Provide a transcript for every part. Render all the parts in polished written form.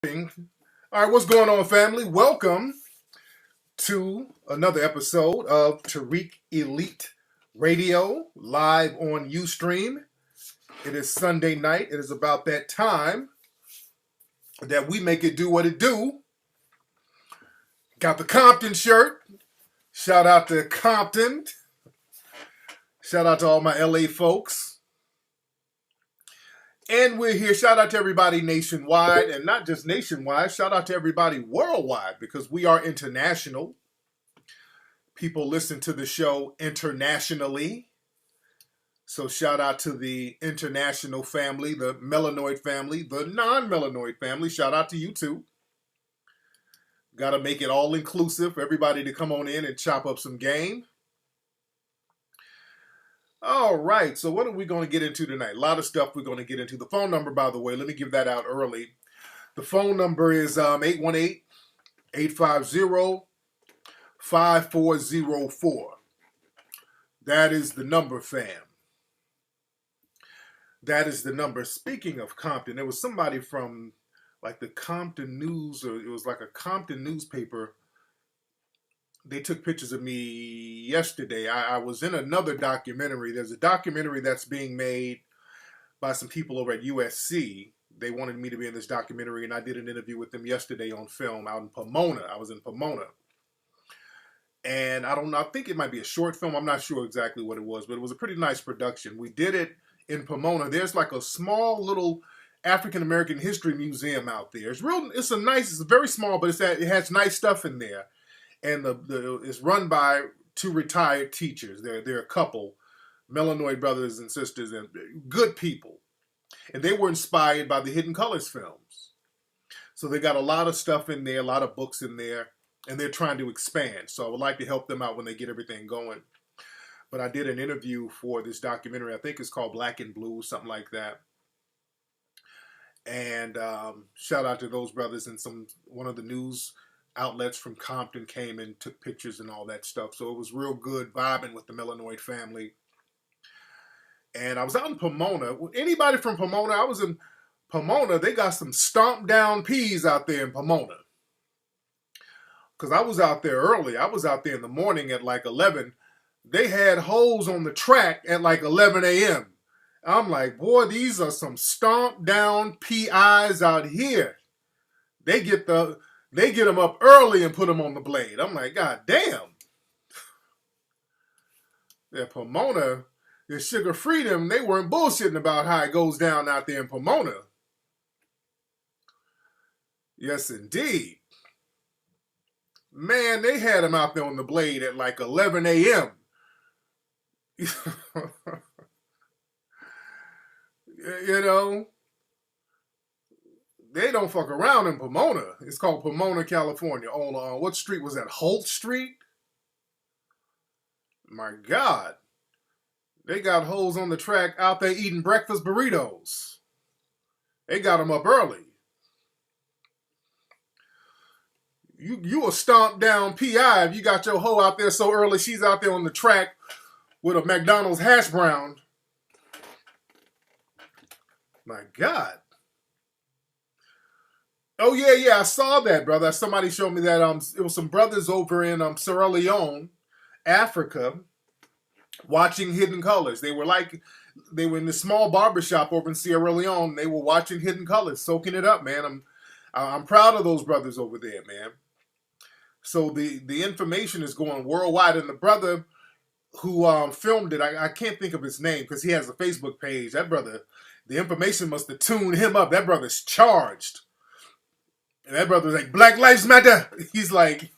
All right, what's going on, family? Welcome to another episode of Tariq Elite Radio, live on Ustream. It is Sunday night. It is about that time that we make it do what it do. Got the Compton shirt. Shout out to Compton. Shout out to all my LA folks. And we're here. Shout out to everybody nationwide, and not just nationwide. Shout out to everybody worldwide, because we are international. People listen to the show internationally. So shout out to the international family, the melanoid family, the non-melanoid family. Shout out to you too. Got to make it all inclusive for everybody to come on in and chop up some game. All right, so what are we going to get into tonight? A lot of stuff we're going to get into. The phone number, by the way, let me give that out early. The phone number is 818-850-5404. That is the number, fam. That is the number. Speaking of Compton, there was somebody from like the Compton News, or it was like a Compton newspaper. They took pictures of me yesterday. I was in another documentary. There's a documentary that's being made by some people over at USC. They wanted me to be in this documentary, and I did an interview with them yesterday on film out in Pomona. I was in Pomona. And I don't know, I think it might be a short film. I'm not sure exactly what it was, but it was a pretty nice production. We did it in Pomona. There's like a small little African American history museum out there. It's very small, but it has nice stuff in there. And it's run by two retired teachers. They're a couple, melanoid brothers and sisters, and good people. And they were inspired by the Hidden Colors films. So they got a lot of stuff in there, a lot of books in there, and they're trying to expand. So I would like to help them out when they get everything going. But I did an interview for this documentary. I think it's called Black and Blue, something like that. And shout out to those brothers, and one of the news outlets from Compton came and took pictures and all that stuff. So it was real good vibing with the melanoid family. And I was out in Pomona. Anybody from Pomona? I was in Pomona. They got some stomped down peas out there in Pomona. Because I was out there early. I was out there in the morning at like 11. They had holes on the track at like 11 a.m. I'm like, boy, these are some stomped down PIs out here. They get them up early and put them on the blade. I'm like, God damn. Yeah, Pomona, the Sugar Freedom, they weren't bullshitting about how it goes down out there in Pomona. Yes, indeed. Man, they had them out there on the blade at like 11 a.m. You know, they don't fuck around in Pomona. It's called Pomona, California. On what street was that? Holt Street? My God. They got hoes on the track out there eating breakfast burritos. They got them up early. You a stomped down PI if you got your hoe out there so early she's out there on the track with a McDonald's hash brown. My God. Oh, yeah, I saw that, brother. Somebody showed me that it was some brothers over in Sierra Leone, Africa, watching Hidden Colors. They were in this small barbershop over in Sierra Leone. They were watching Hidden Colors, soaking it up, man. I'm proud of those brothers over there, man. So the information is going worldwide, and the brother who filmed it, I can't think of his name because he has a Facebook page. That brother, the information must have tuned him up. That brother's charged. And that brother's like, Black Lives Matter. He's like,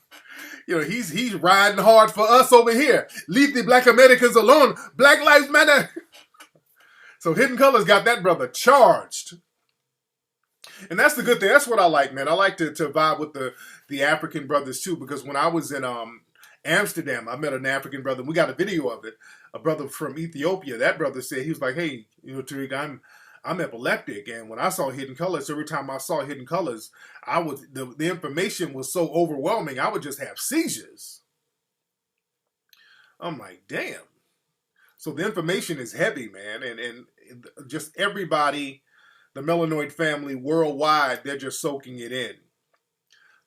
he's riding hard for us over here. Leave the Black Americans alone. Black Lives Matter. So Hidden Colors got that brother charged. And that's the good thing. That's what I like, man. I like to vibe with the African brothers too, because when I was in Amsterdam, I met an African brother. We got a video of it. A brother from Ethiopia. That brother said, he was like, hey, Tariq, I'm epileptic, and when I saw Hidden Colors, every time I saw Hidden Colors, the information was so overwhelming, I would just have seizures. I'm like, damn. So the information is heavy, man, and just everybody The Melanoid family worldwide, they're just soaking it in.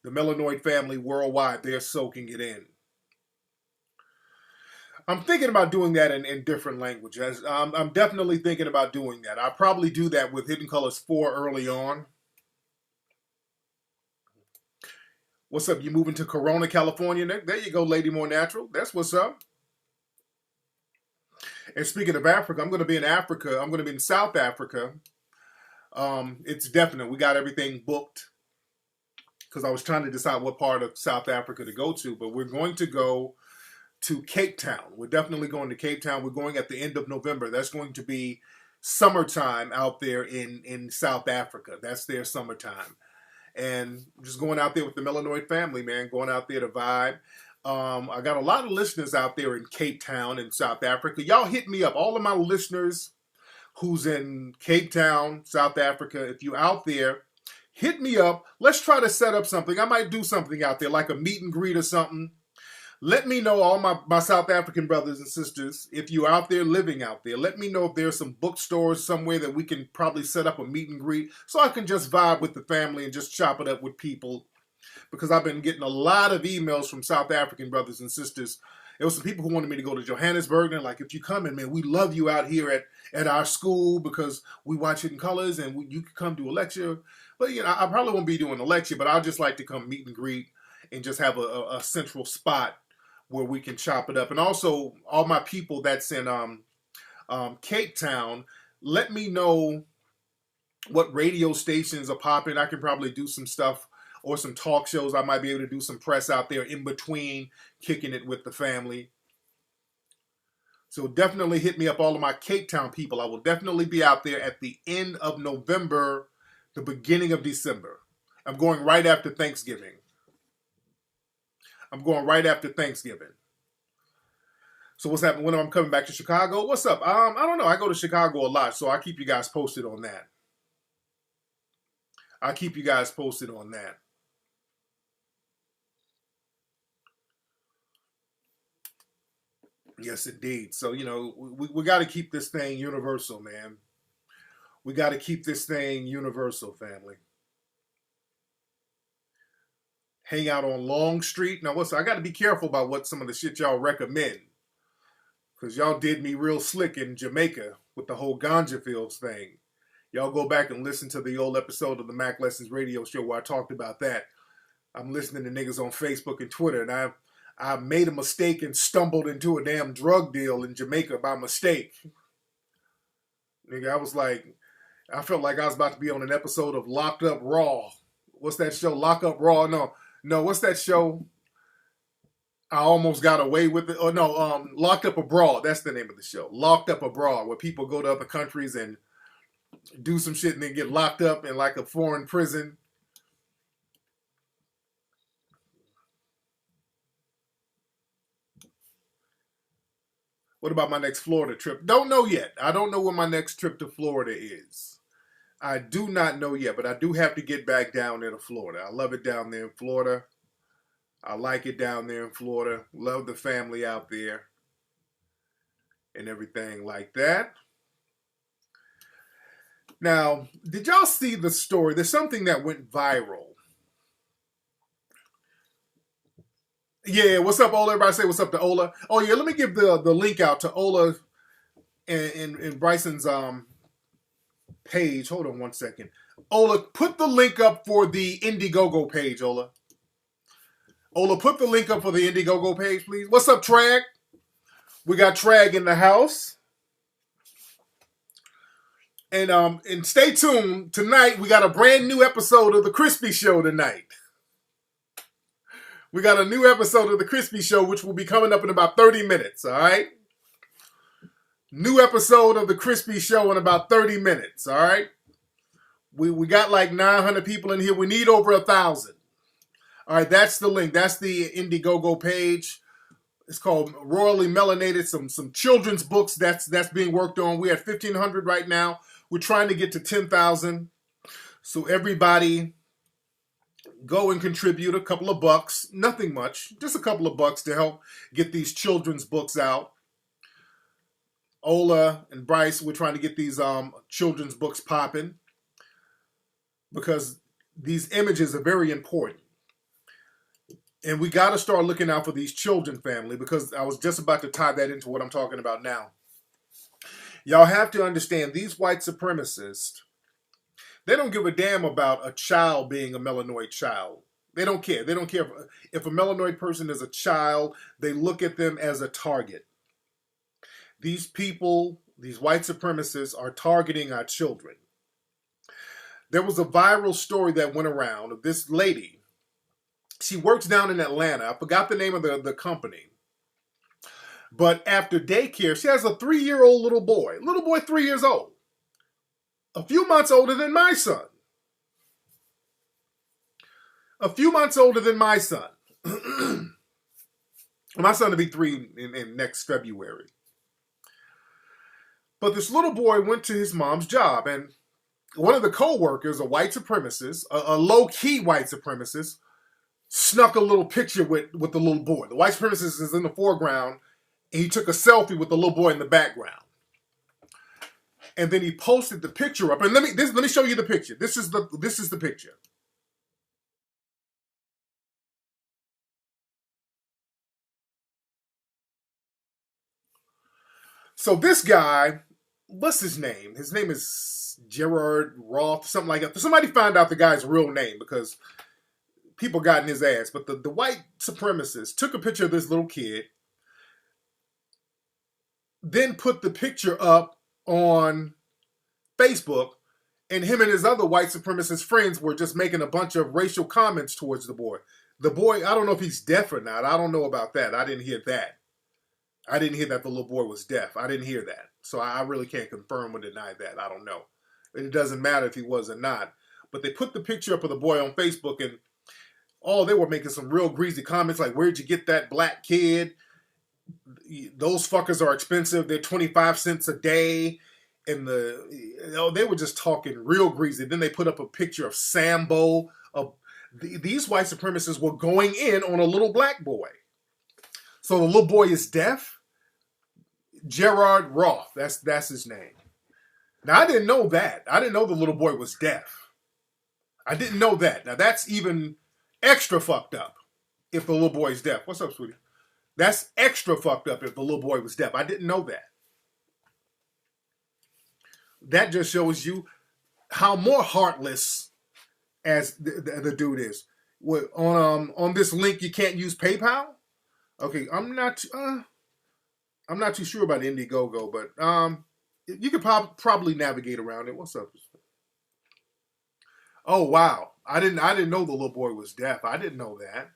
The Melanoid family worldwide, they're soaking it in. I'm thinking about doing that in different languages. I'm definitely thinking about doing that. I'll probably do that with Hidden Colors 4 early on. What's up? You moving to Corona, California? There you go, Lady More Natural. That's what's up. And speaking of Africa, I'm going to be in Africa. I'm going to be in South Africa. It's definite. We got everything booked because I was trying to decide what part of South Africa to go to. But we're going to go to Cape Town. We're definitely going to Cape Town. We're going at the end of November. That's going to be summertime out there in South Africa. That's their summertime. And just going out there with the Melanoid family, man, going out there to vibe. I got a lot of listeners out there in Cape Town in South Africa. Y'all hit me up. All of my listeners who's in Cape Town, South Africa, if you out there, hit me up. Let's try to set up something. I might do something out there, like a meet and greet or something. Let me know, all my South African brothers and sisters, if you're out there living out there. Let me know if there's some bookstores somewhere that we can probably set up a meet and greet so I can just vibe with the family and just chop it up with people. Because I've been getting a lot of emails from South African brothers and sisters. There was some people who wanted me to go to Johannesburg. And they're like, if you come in, man, we love you out here at our school because we watch Hidden Colors and you can come do a lecture. But, you know, I probably won't be doing a lecture, but I'll just like to come meet and greet and just have a central spot where we can chop it up. And also, all my people that's in Cape Town, let me know what radio stations are popping. I can probably do some stuff or some talk shows. I might be able to do some press out there in between kicking it with the family. So definitely hit me up, all of my Cape Town people. I will definitely be out there at the end of November, the beginning of December. I'm going right after Thanksgiving. I'm going right after Thanksgiving. So what's happening when I'm coming back to Chicago? What's up? I don't know. I go to Chicago a lot, so I'll keep you guys posted on that. I'll keep you guys posted on that. Yes, indeed. So, you know, we got to keep this thing universal, man. We got to keep this thing universal, family. Hang out on Long Street. Now, I got to be careful about what some of the shit y'all recommend. Because y'all did me real slick in Jamaica with the whole ganja fields thing. Y'all go back and listen to the old episode of the Mac Lessons radio show where I talked about that. I'm listening to niggas on Facebook and Twitter, and I made a mistake and stumbled into a damn drug deal in Jamaica by mistake. Nigga, I was like, I felt like I was about to be on an episode of Locked Up Raw. What's that show? Lock Up Raw? No, what's that show? I almost got away with it. Oh, no, Locked Up Abroad. That's the name of the show. Locked Up Abroad, where people go to other countries and do some shit and then get locked up in like a foreign prison. What about my next Florida trip? Don't know yet. I don't know when my next trip to Florida is. I do not know yet, but I do have to get back down there to Florida. I love it down there in Florida. I like it down there in Florida. Love the family out there and everything like that. Now, did y'all see the story? There's something that went viral. Yeah, what's up, Ola? Everybody say what's up to Ola. Oh, yeah, let me give the link out to Ola and Bryson's page. Hold on one second. Ola, put the link up for the Indiegogo page, Ola. Ola, put the link up for the Indiegogo page, please. What's up, Trag? We got Trag in the house. And stay tuned. Tonight, we got a brand new episode of The Crispy Show tonight. We got a new episode of The Crispy Show, which will be coming up in about 30 minutes, all right? New episode of The Crispy Show in about 30 minutes, all right? We got like 900 people in here. We need over 1,000. All right, that's the link. That's the Indiegogo page. It's called Royally Melanated, some children's books that's being worked on. We're at 1,500 right now. We're trying to get to 10,000. So everybody go and contribute a couple of bucks. Nothing much. Just a couple of bucks to help get these children's books out. Ola and Bryce, we're trying to get these children's books popping. because these images are very important. And we got to start looking out for these children, family, because I was just about to tie that into what I'm talking about now. Y'all have to understand, these white supremacists, they don't give a damn about a child being a melanoid child. They don't care. They don't care if a melanoid person is a child. They look at them as a target. These people, these white supremacists, are targeting our children. There was a viral story that went around of this lady. She works down in Atlanta. I forgot the name of the company. But after daycare, she has a 3-year-old little boy. Little boy, 3 years old. A few months older than my son. A few months older than my son. My son will be 3 in next February. But this little boy went to his mom's job, and one of the co-workers, a white supremacist, a low-key white supremacist, snuck a little picture with the little boy. The white supremacist is in the foreground, and he took a selfie with the little boy in the background. And then he posted the picture up. And let me show you the picture. This is the picture. So this guy, what's his name? His name is Gerard Roth, something like that. Somebody found out the guy's real name because people got in his ass. But the white supremacist took a picture of this little kid, then put the picture up on Facebook, and him and his other white supremacist friends were just making a bunch of racial comments towards the boy. The boy, I don't know if he's deaf or not. I don't know about that. I didn't hear that. I didn't hear that the little boy was deaf. I didn't hear that. So I really can't confirm or deny that. I don't know. It doesn't matter if he was or not. But they put the picture up of the boy on Facebook, and they were making some real greasy comments like, where'd you get that black kid? Those fuckers are expensive. They're 25 cents a day. And they were just talking real greasy. Then they put up a picture of Sambo. These white supremacists were going in on a little black boy. So the little boy is deaf? Gerard Roth, that's his name. Now, I didn't know that. I didn't know the little boy was deaf. I didn't know that. Now, that's even extra fucked up if the little boy is deaf. What's up, sweetie? That's extra fucked up if the little boy was deaf. I didn't know that. That just shows you how more heartless as the dude is. On this link, you can't use PayPal? Okay, I'm not too sure about Indiegogo, but you could probably navigate around it. What's up? Oh wow, I didn't know the little boy was deaf. I didn't know that.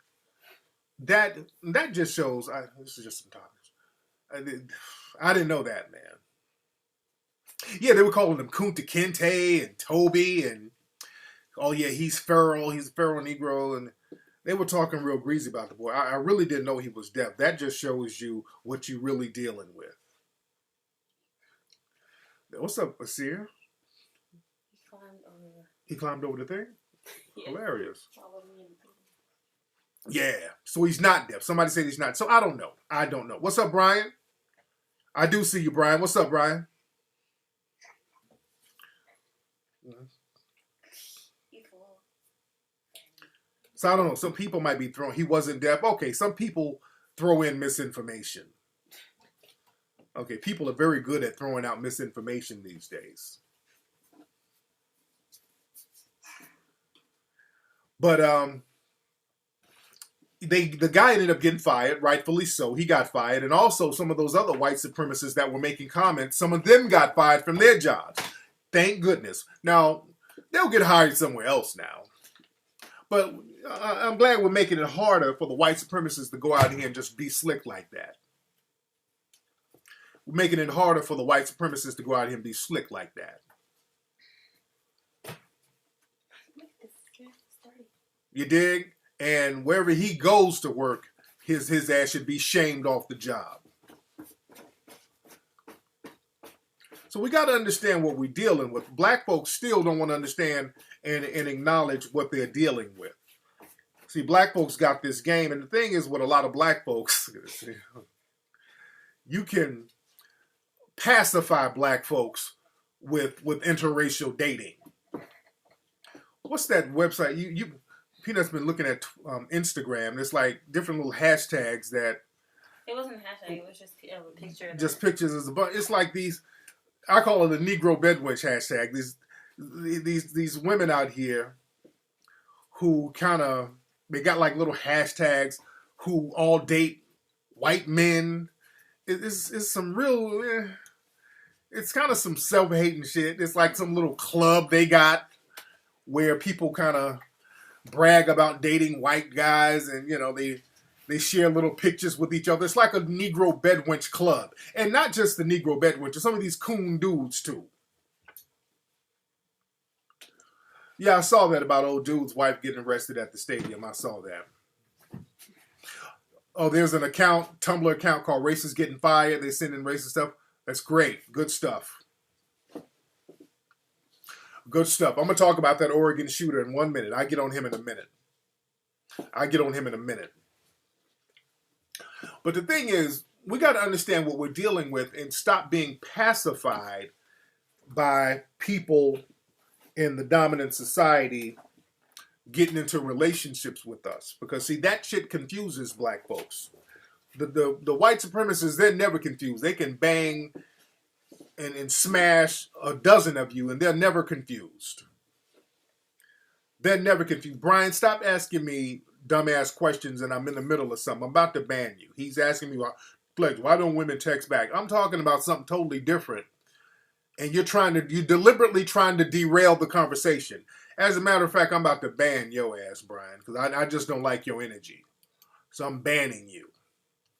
That just shows. This is just some topics. I didn't know that, man. Yeah, they were calling him Kunta Kinte and Toby, and oh yeah, he's feral. He's a feral Negro, and they were talking real greasy about the boy. I really didn't know he was deaf. That just shows you what you're really dealing with. What's up, Asir? He climbed over the thing? Yeah. Hilarious. Yeah, so he's not deaf. Somebody said he's not. So I don't know. What's up, Brian? I do see you, Brian. What's up, Brian? So I don't know. Some people might be throwing, he wasn't deaf. Okay, some people throw in misinformation. Okay, people are very good at throwing out misinformation these days. But the guy ended up getting fired, rightfully so. He got fired. And also some of those other white supremacists that were making comments, some of them got fired from their jobs. Thank goodness. Now, they'll get hired somewhere else now. But I'm glad we're making it harder for the white supremacists to go out here and just be slick like that. We're making it harder for the white supremacists to go out here and be slick like that. You dig? And wherever he goes to work, his ass should be shamed off the job. So we got to understand what we're dealing with. Black folks still don't want to understand and acknowledge what they're dealing with. See, black folks got this game. And the thing is, with a lot of black folks, you can pacify black folks with interracial dating. what's that website? Peanut's been looking at Instagram. There's like different little hashtags that. It wasn't a hashtag. It was just a picture. Just pictures as a bunch. It's like these. I call it a Negro bedwitch hashtag. These women out here who kind of they got like little hashtags who all date white men. It's some real. It's kind of some self-hating shit. It's like some little club they got where people kind of brag about dating white guys, and they share little pictures with each other. It's like a Negro bedwench club, and not just the Negro bedwench. Some of these coon dudes too. Yeah, I saw that about old dude's wife getting arrested at the stadium. I saw that. Oh, there's an Tumblr account called Racists Getting Fired. They send in racist stuff. That's great. Good stuff. Good stuff. I'm going to talk about that Oregon shooter in 1 minute. I get on him in a minute. But the thing is, we got to understand what we're dealing with and stop being pacified by people in the dominant society getting into relationships with us. Because, see, that shit confuses black folks. The white supremacists, they're never confused. They can bang and smash a dozen of you, and they're never confused. They're never confused. Brian, stop asking me dumbass questions and I'm in the middle of something. I'm about to ban you. He's asking me, why don't women text back? I'm talking about something totally different. And you're deliberately trying to derail the conversation. As a matter of fact, I'm about to ban your ass, Brian, because I just don't like your energy. So I'm banning you.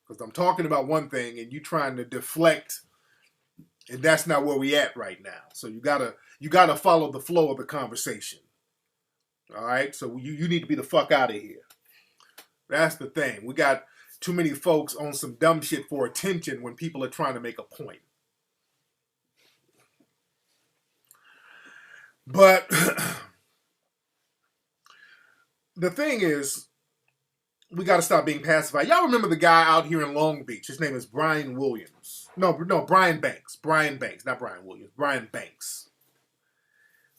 Because I'm talking about one thing and you trying to deflect, and that's not where we at right now. So you gotta follow the flow of the conversation. All right? So you need to be the fuck out of here. That's the thing. We got too many folks on some dumb shit for attention when people are trying to make a point. But the thing is, we got to stop being pacified. Y'all remember the guy out here in Long Beach? His name is Brian Williams. No, Brian Banks. Brian Banks, not Brian Williams. Brian Banks.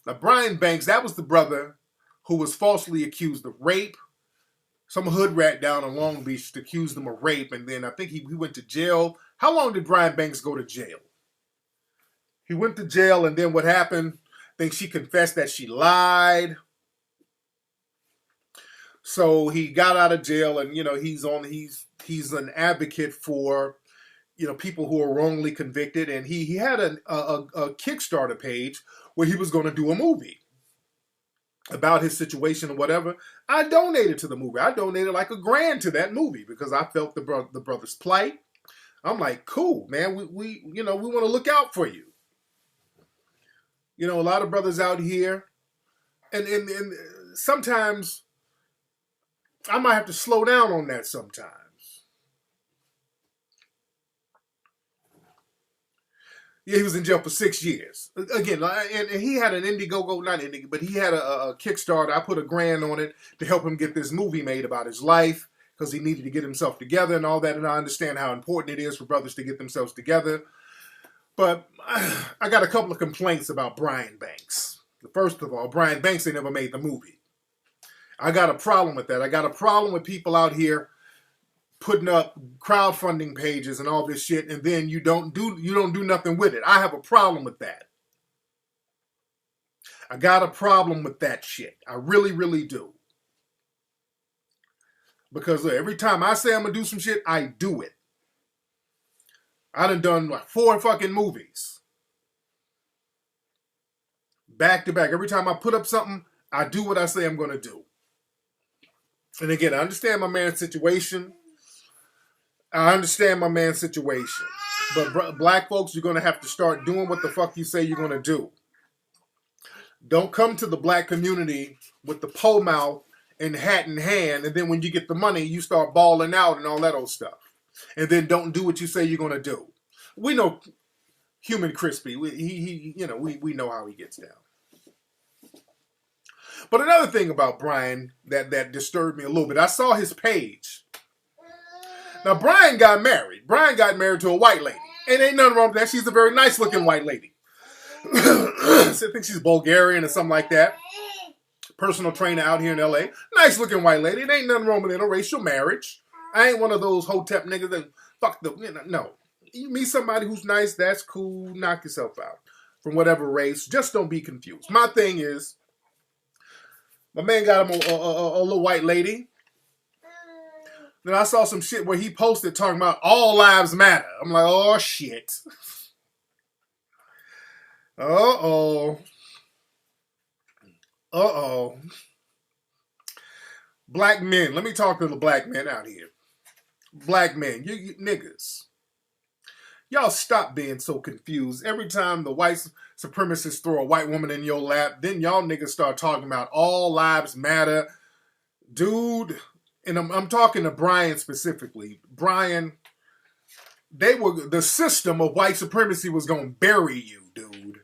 Now, Brian Banks, that was the brother who was falsely accused of rape. Some hood rat down in Long Beach accused him of rape, and then I think he went to jail. How long did Brian Banks go to jail? He went to jail, and then what happened? I think she confessed that she lied. So he got out of jail, and he's an advocate for people who are wrongly convicted, and he had a Kickstarter page where he was going to do a movie about his situation or whatever. I donated to the movie. I donated like $1,000 to that movie because I felt the brother's plight. I'm like, cool, man. We want to look out for you. A lot of brothers out here, and sometimes I might have to slow down on that sometimes. Yeah, he was in jail for 6 years. Again, and he had an Indiegogo, not Indiegogo, but he had a Kickstarter. I put $1,000 on it to help him get this movie made about his life because he needed to get himself together and all that. And I understand how important it is for brothers to get themselves together. But I got a couple of complaints about Brian Banks. First of all, Brian Banks, they never made the movie. I got a problem with that. I got a problem with people out here putting up crowdfunding pages and all this shit, and then you don't do nothing with it. I have a problem with that. I got a problem with that shit. I really, really do. Because every time I say I'm gonna do some shit, I do it. I done like 4 fucking movies. Back to back. Every time I put up something, I do what I say I'm gonna do. And again, I understand my man's situation. But black folks, you're going to have to start doing what the fuck you say you're going to do. Don't come to the black community with the pole mouth and hat in hand, and then when you get the money, you start balling out and all that old stuff. And then don't do what you say you're going to do. We know Human Crispy. We know how he gets down. But another thing about Brian that disturbed me a little bit, I saw his page. Now, Brian got married. Brian got married to a white lady. And ain't nothing wrong with that. She's a very nice-looking white lady. I think she's Bulgarian or something like that. personal trainer out here in LA. Nice looking white lady. There ain't nothing wrong with interracial marriage. I ain't one of those hotep niggas that fuck the, no. You meet somebody who's nice, that's cool, knock yourself out. From whatever race, just don't be confused. My thing is, my man got him a little white lady. Then I saw some shit where he posted talking about all lives matter. I'm like, oh shit. Uh-oh. Uh-oh. Black men. Let me talk to the black men out here. Black men. You niggas. Y'all stop being so confused. Every time the white supremacists throw a white woman in your lap, then y'all niggas start talking about all lives matter. Dude, and I'm talking to Brian specifically. Brian, the system of white supremacy was going to bury you, dude.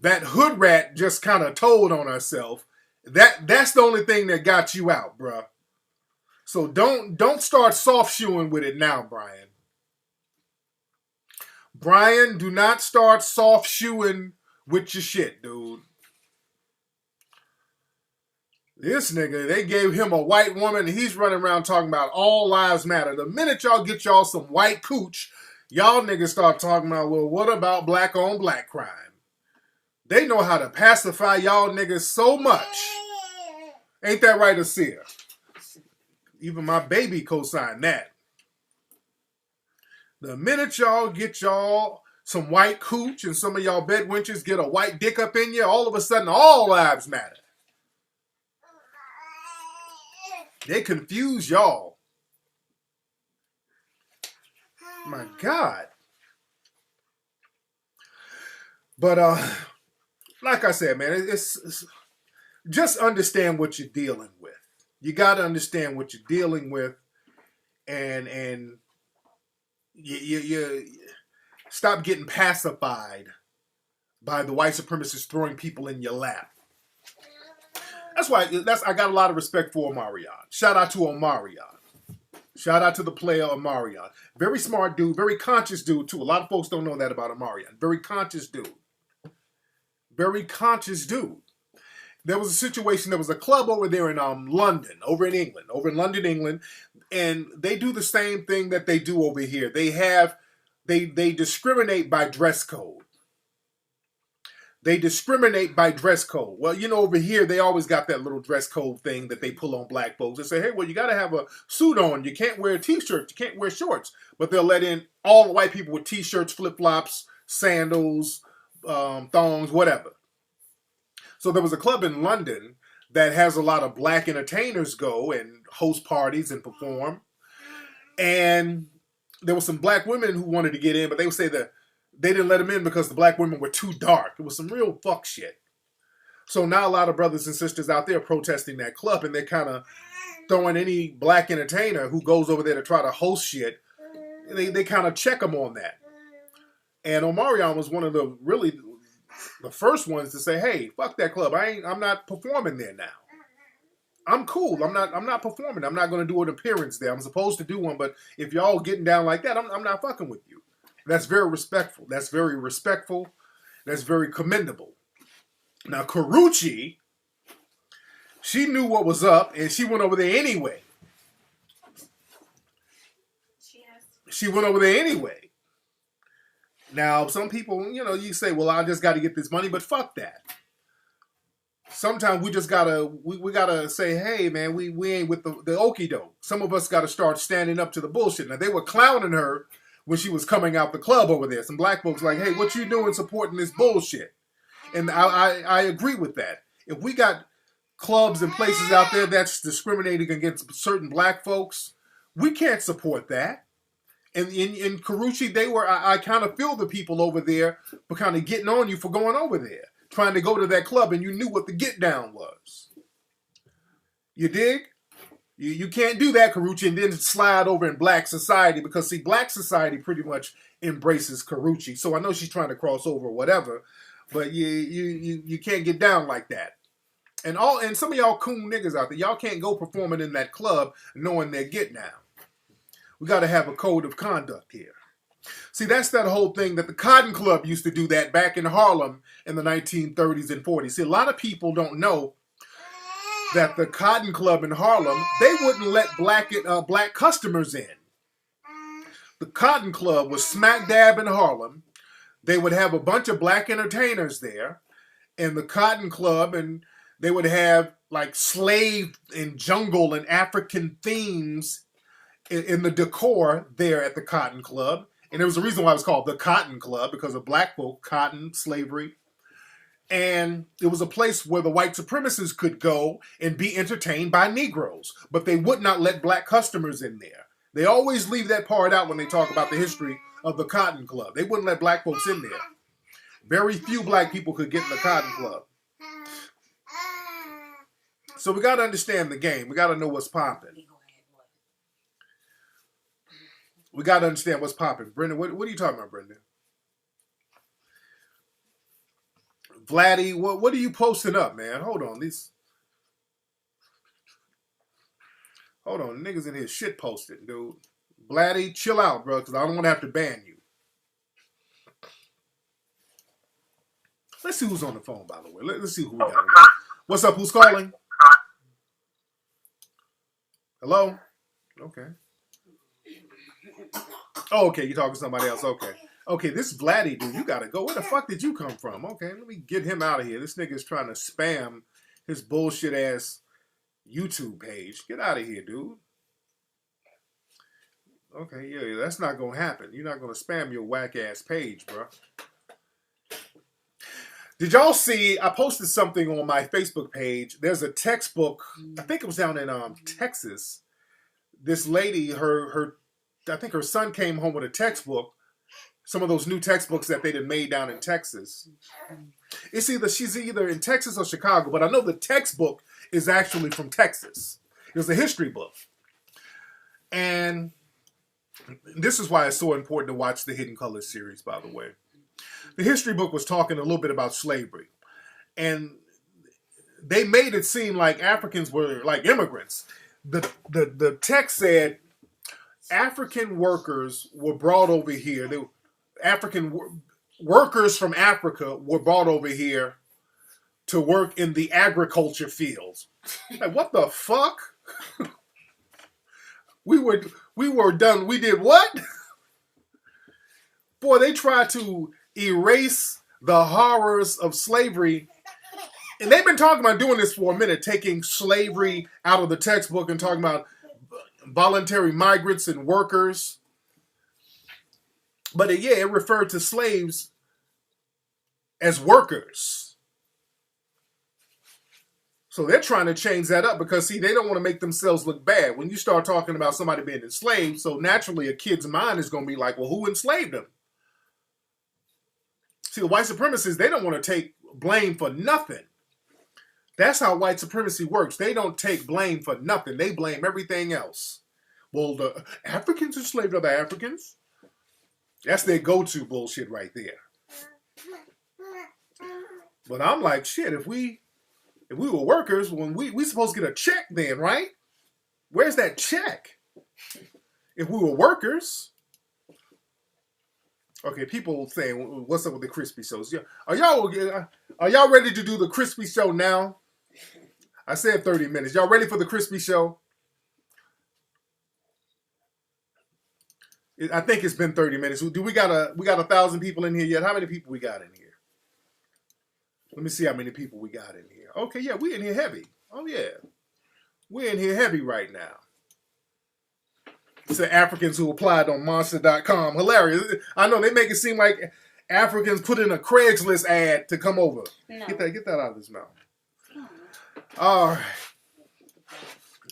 That hood rat just kind of told on herself. That's the only thing that got you out, bruh. So don't start soft shoeing with it now, Brian. Brian, do not start soft shoeing with your shit, dude. This nigga, they gave him a white woman and he's running around talking about all lives matter. The minute y'all get y'all some white cooch, y'all niggas start talking about, well, what about black on black crime? They know how to pacify y'all niggas so much. Ain't that right, Asia? Even my baby co-signed that. The minute y'all get y'all some white cooch and some of y'all bedwenches get a white dick up in you, all of a sudden all lives matter. They confuse y'all. My God. But like I said, man, it's just understand what you're dealing with. You got to understand what you're dealing with, and you stop getting pacified by the white supremacists throwing people in your lap. That's why I got a lot of respect for Omarion. Shout out to Omarion. Shout out to the player Omarion. Very smart dude, very conscious dude too. A lot of folks don't know that about Omarion. Very conscious dude. Very conscious dude. There was a situation, there was a club over there in London, over in London, England, and they do the same thing that they do over here. They discriminate by dress code. They discriminate by dress code. Well, you know, over here, they always got that little dress code thing that they pull on black folks. They say, hey, well, you got to have a suit on. You can't wear a t-shirt. You can't wear shorts. But they'll let in all the white people with t-shirts, flip-flops, sandals, thongs, whatever. So there was a club in London that has a lot of black entertainers go and host parties and perform. And there were some black women who wanted to get in, but they would say that they didn't let them in because the black women were too dark. It was some real fuck shit. So now a lot of brothers and sisters out there protesting that club, and they're kind of throwing any black entertainer who goes over there to try to host shit, they kind of check them on that. And Omarion was one of the first ones to say, hey, fuck that club. I'm not performing there now. I'm cool. I'm not performing. I'm not going to do an appearance there. I'm supposed to do one, but if y'all getting down like that, I'm not fucking with you. That's very respectful. That's very respectful. That's very commendable. Now, Karrueche, she knew what was up, and she went over there anyway. She went over there anyway. Now, some people, you say, well, I just got to get this money, but fuck that. Sometimes we just gotta we gotta say, hey man, we ain't with the okie doke. Some of us gotta start standing up to the bullshit. Now they were clowning her when she was coming out the club over there. Some black folks like, hey, what you doing supporting this bullshit? And I agree with that. If we got clubs and places out there that's discriminating against certain black folks, we can't support that. And in Karrueche, I kind of feel the people over there for kind of getting on you for going over there, trying to go to that club, and you knew what the get down was. You dig? You can't do that, Karrueche, and then slide over in black society, because see, black society pretty much embraces Karrueche. So I know she's trying to cross over or whatever, but you can't get down like that. And some of y'all coon niggas out there, y'all can't go performing in that club knowing their get down. We got to have a code of conduct here. See, that's that whole thing that the Cotton Club used to do that back in Harlem in the 1930s and 40s. See, a lot of people don't know that the Cotton Club in Harlem, they wouldn't let black customers in. The Cotton Club was smack dab in Harlem. They would have a bunch of black entertainers there in the Cotton Club, and they would have like slave and jungle and African themes in the decor there at the Cotton Club. And there was a reason why it was called the Cotton Club, because of black folk, cotton, slavery. And it was a place where the white supremacists could go and be entertained by Negroes. But they would not let black customers in there. They always leave that part out when they talk about the history of the Cotton Club. They wouldn't let black folks in there. Very few black people could get in the Cotton Club. So we got to understand the game. We got to know what's popping. We got to understand what's popping. Brendan, what are you talking about, Brendan? Vladdy, what are you posting up, man? Hold on. Hold on. Niggas in here shit posting, dude. Vladdy, chill out, bro, because I don't want to have to ban you. Let's see who's on the phone, by the way. Let's see who we got. What's up? Who's calling? Hello? Okay. Oh, okay, you're talking to somebody else. Okay. Okay, this Vladdy dude, you gotta go. Where the fuck did you come from? Okay, let me get him out of here. This nigga's trying to spam his bullshit ass YouTube page. Get out of here, dude. Okay, yeah, that's not gonna happen. You're not gonna spam your whack ass page, bro. Did y'all see? I posted something on my Facebook page. There's a textbook. I think it was down in Texas. This lady, I think her son came home with a textbook. Some of those new textbooks that they'd made down in Texas. She's either in Texas or Chicago, but I know the textbook is actually from Texas. It was a history book. And this is why it's so important to watch the Hidden Colors series, by the way. The history book was talking a little bit about slavery. And they made it seem like Africans were like immigrants. The text said African workers were brought over here. African workers from Africa were brought over here to work in the agriculture fields. Like, what the fuck? We were done. We did what? Boy, they tried to erase the horrors of slavery. And they've been talking about doing this for a minute, taking slavery out of the textbook and talking about voluntary migrants and workers. But it referred to slaves as workers. So they're trying to change that up because, see, they don't want to make themselves look bad. When you start talking about somebody being enslaved, so naturally a kid's mind is going to be like, well, who enslaved them? See, the white supremacists, they don't want to take blame for nothing. That's how white supremacy works. They don't take blame for nothing. They blame everything else. Well, the Africans enslaved other Africans. That's their go-to bullshit right there. But I'm like, shit, if we were workers, when we supposed to get a check then, right? Where's that check? If we were workers. Okay, people saying, what's up with the crispy shows? Are y'all ready to do the crispy show now? I said 30 minutes. Y'all ready for the crispy show? I think it's been 30 minutes. We got 1,000 people in here yet? How many people we got in here? Let me see how many people we got in here. Okay, yeah, we in here heavy. Oh yeah, we're in here heavy right now. It's the Africans who applied on Monster.com. Hilarious. I know they make it seem like Africans put in a Craigslist ad to come over. No. Get that out of his mouth. All right.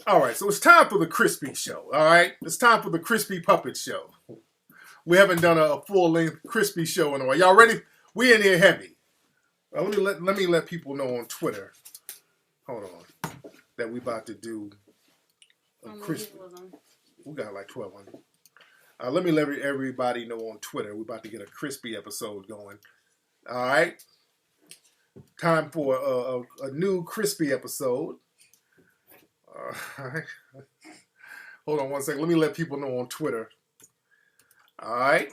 All right, so it's time for the Crispy Show, all right? It's time for the Crispy Puppet Show. We haven't done a full-length Crispy Show in a while. Y'all ready? We in here heavy. Let me let people know on Twitter. Hold on. That we about to do a Crispy. We got like 1,200. Let me let everybody know on Twitter. We're about to get a Crispy episode going. All right? Time for a new Crispy episode. All right. Hold on one second. Let me let people know on Twitter. All right.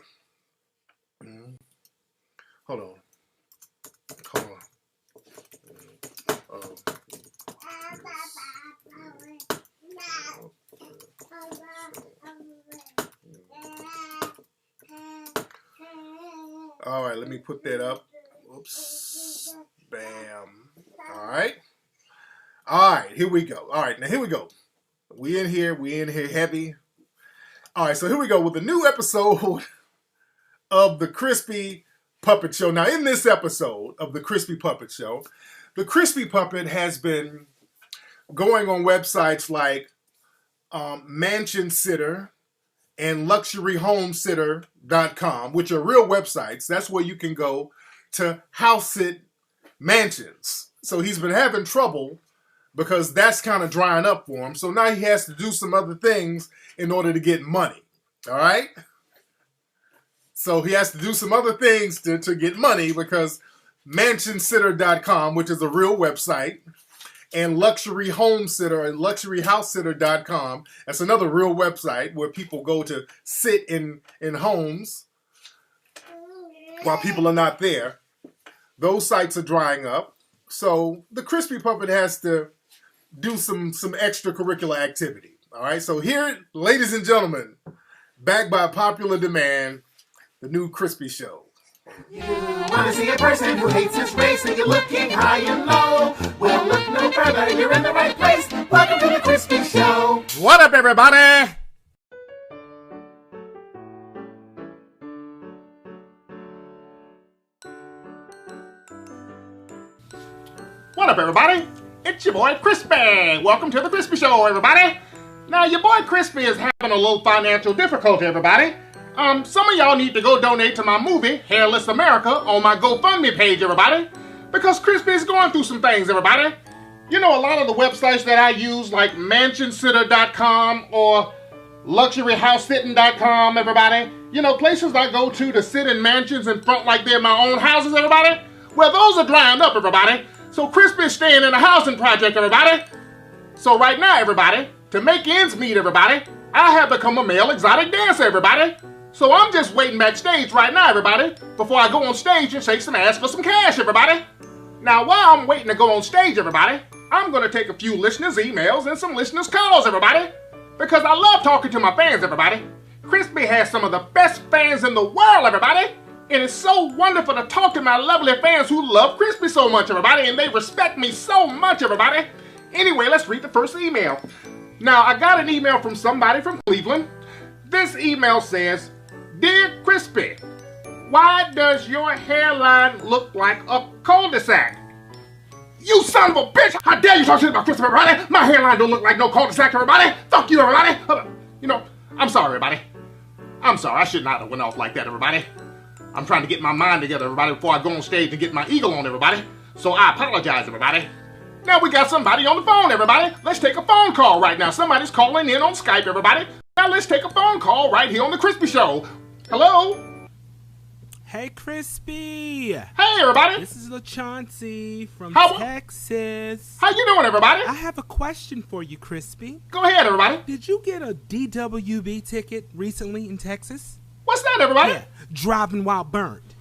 Hold on. All right, let me put that up. Oops. Bam. All right. All right, here we go. All right, now here we go. We in here heavy. All right, so here we go with the new episode of the Crispy Puppet Show. Now, in this episode of the Crispy Puppet Show, the Crispy Puppet has been going on websites like Mansion Sitter and LuxuryHomesitter.com, which are real websites. That's where you can go to house sit mansions. So he's been having trouble because that's kind of drying up for him. So now he has to do some other things in order to get money. All right? So he has to do some other things to get money because MansionSitter.com, which is a real website, and Luxury Home Sitter and LuxuryHouseSitter.com, that's another real website where people go to sit in homes while people are not there. Those sites are drying up. So the Crispy Puppet has to do some extracurricular activity. All right, so here, ladies and gentlemen, back by popular demand, the new Crispy Show. You want to see a person who hates his race and you're looking high and low? Well, look no further, you're in the right place. Welcome to the Crispy Show. What up, everybody? What up, everybody? It's your boy Crispy. Welcome to the Crispy Show, everybody. Now, your boy Crispy is having a little financial difficulty, everybody. Some of y'all need to go donate to my movie, Hairless America, on my GoFundMe page, everybody. Because Crispy is going through some things, everybody. You know, a lot of the websites that I use, like MansionSitter.com or LuxuryHouseSitting.com, everybody. You know, places I go to sit in mansions in front like they're my own houses, everybody. Well, those are drying up, everybody. So Crispy is staying in a housing project, everybody. So right now, everybody, to make ends meet, everybody, I have become a male exotic dancer, everybody. So I'm just waiting backstage right now, everybody, before I go on stage and shake some ass for some cash, everybody. Now, while I'm waiting to go on stage, everybody, I'm going to take a few listeners' emails and some listeners' calls, everybody. Because I love talking to my fans, everybody. Crispy has some of the best fans in the world, everybody. And it's so wonderful to talk to my lovely fans who love Crispy so much, everybody. And they respect me so much, everybody. Anyway, let's read the first email. Now, I got an email from somebody from Cleveland. This email says, Dear Crispy, why does your hairline look like a cul-de-sac? You son of a bitch! How dare you talk shit about Crispy, everybody? My hairline don't look like no cul-de-sac, everybody. Fuck you, everybody. You know, I'm sorry, everybody. I'm sorry. I should not have went off like that, everybody. I'm trying to get my mind together, everybody, before I go on stage and get my eagle on, everybody. So I apologize, everybody. Now we got somebody on the phone, everybody. Let's take a phone call right now. Somebody's calling in on Skype, everybody. Now let's take a phone call right here on the Crispy Show. Hello? Hey, Crispy. Hey, everybody. This is LaChauncey from Texas. How you doing, everybody? I have a question for you, Crispy. Go ahead, everybody. Did you get a DWB ticket recently in Texas? What's that, everybody? Yeah, driving while burned.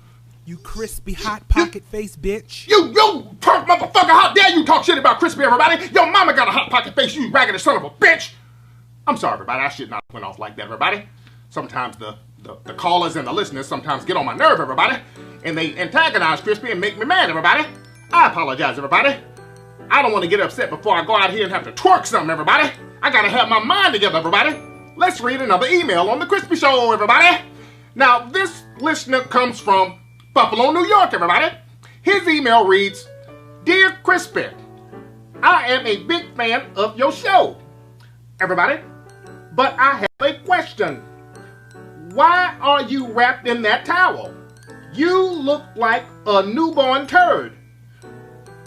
You crispy hot pocket face bitch. You punk motherfucker, how dare you talk shit about Crispy, everybody? Your mama got a hot pocket face, you raggedy son of a bitch. I'm sorry, everybody. I should not have went off like that, everybody. Sometimes the callers and the listeners sometimes get on my nerve, everybody. And they antagonize Crispy and make me mad, everybody. I apologize, everybody. I don't want to get upset before I go out here and have to twerk something, everybody. I gotta have my mind together, everybody. Let's read another email on the Crispy Show, everybody. Now, this listener comes from Buffalo, New York, everybody. His email reads, Dear Crispy, I am a big fan of your show, everybody, but I have a question. Why are you wrapped in that towel? You look like a newborn turd.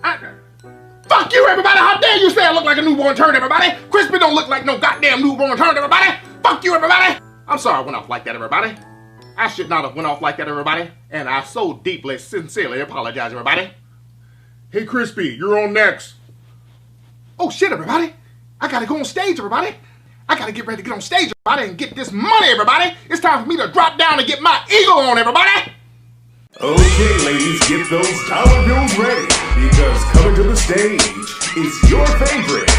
Fuck you, everybody! How dare you say I look like a newborn turd, everybody? Crispy don't look like no goddamn newborn turd, everybody! Fuck you, everybody! I'm sorry I went off like that, everybody. I should not have went off like that, everybody. And I so deeply, sincerely apologize, everybody. Hey, Crispy, you're on next. Oh, shit, everybody. I gotta go on stage, everybody. I gotta get ready to get on stage, everybody, and get this money, everybody. It's time for me to drop down and get my eagle on, everybody. Okay, ladies, get those dollar bills ready, because coming to the stage is your favorite,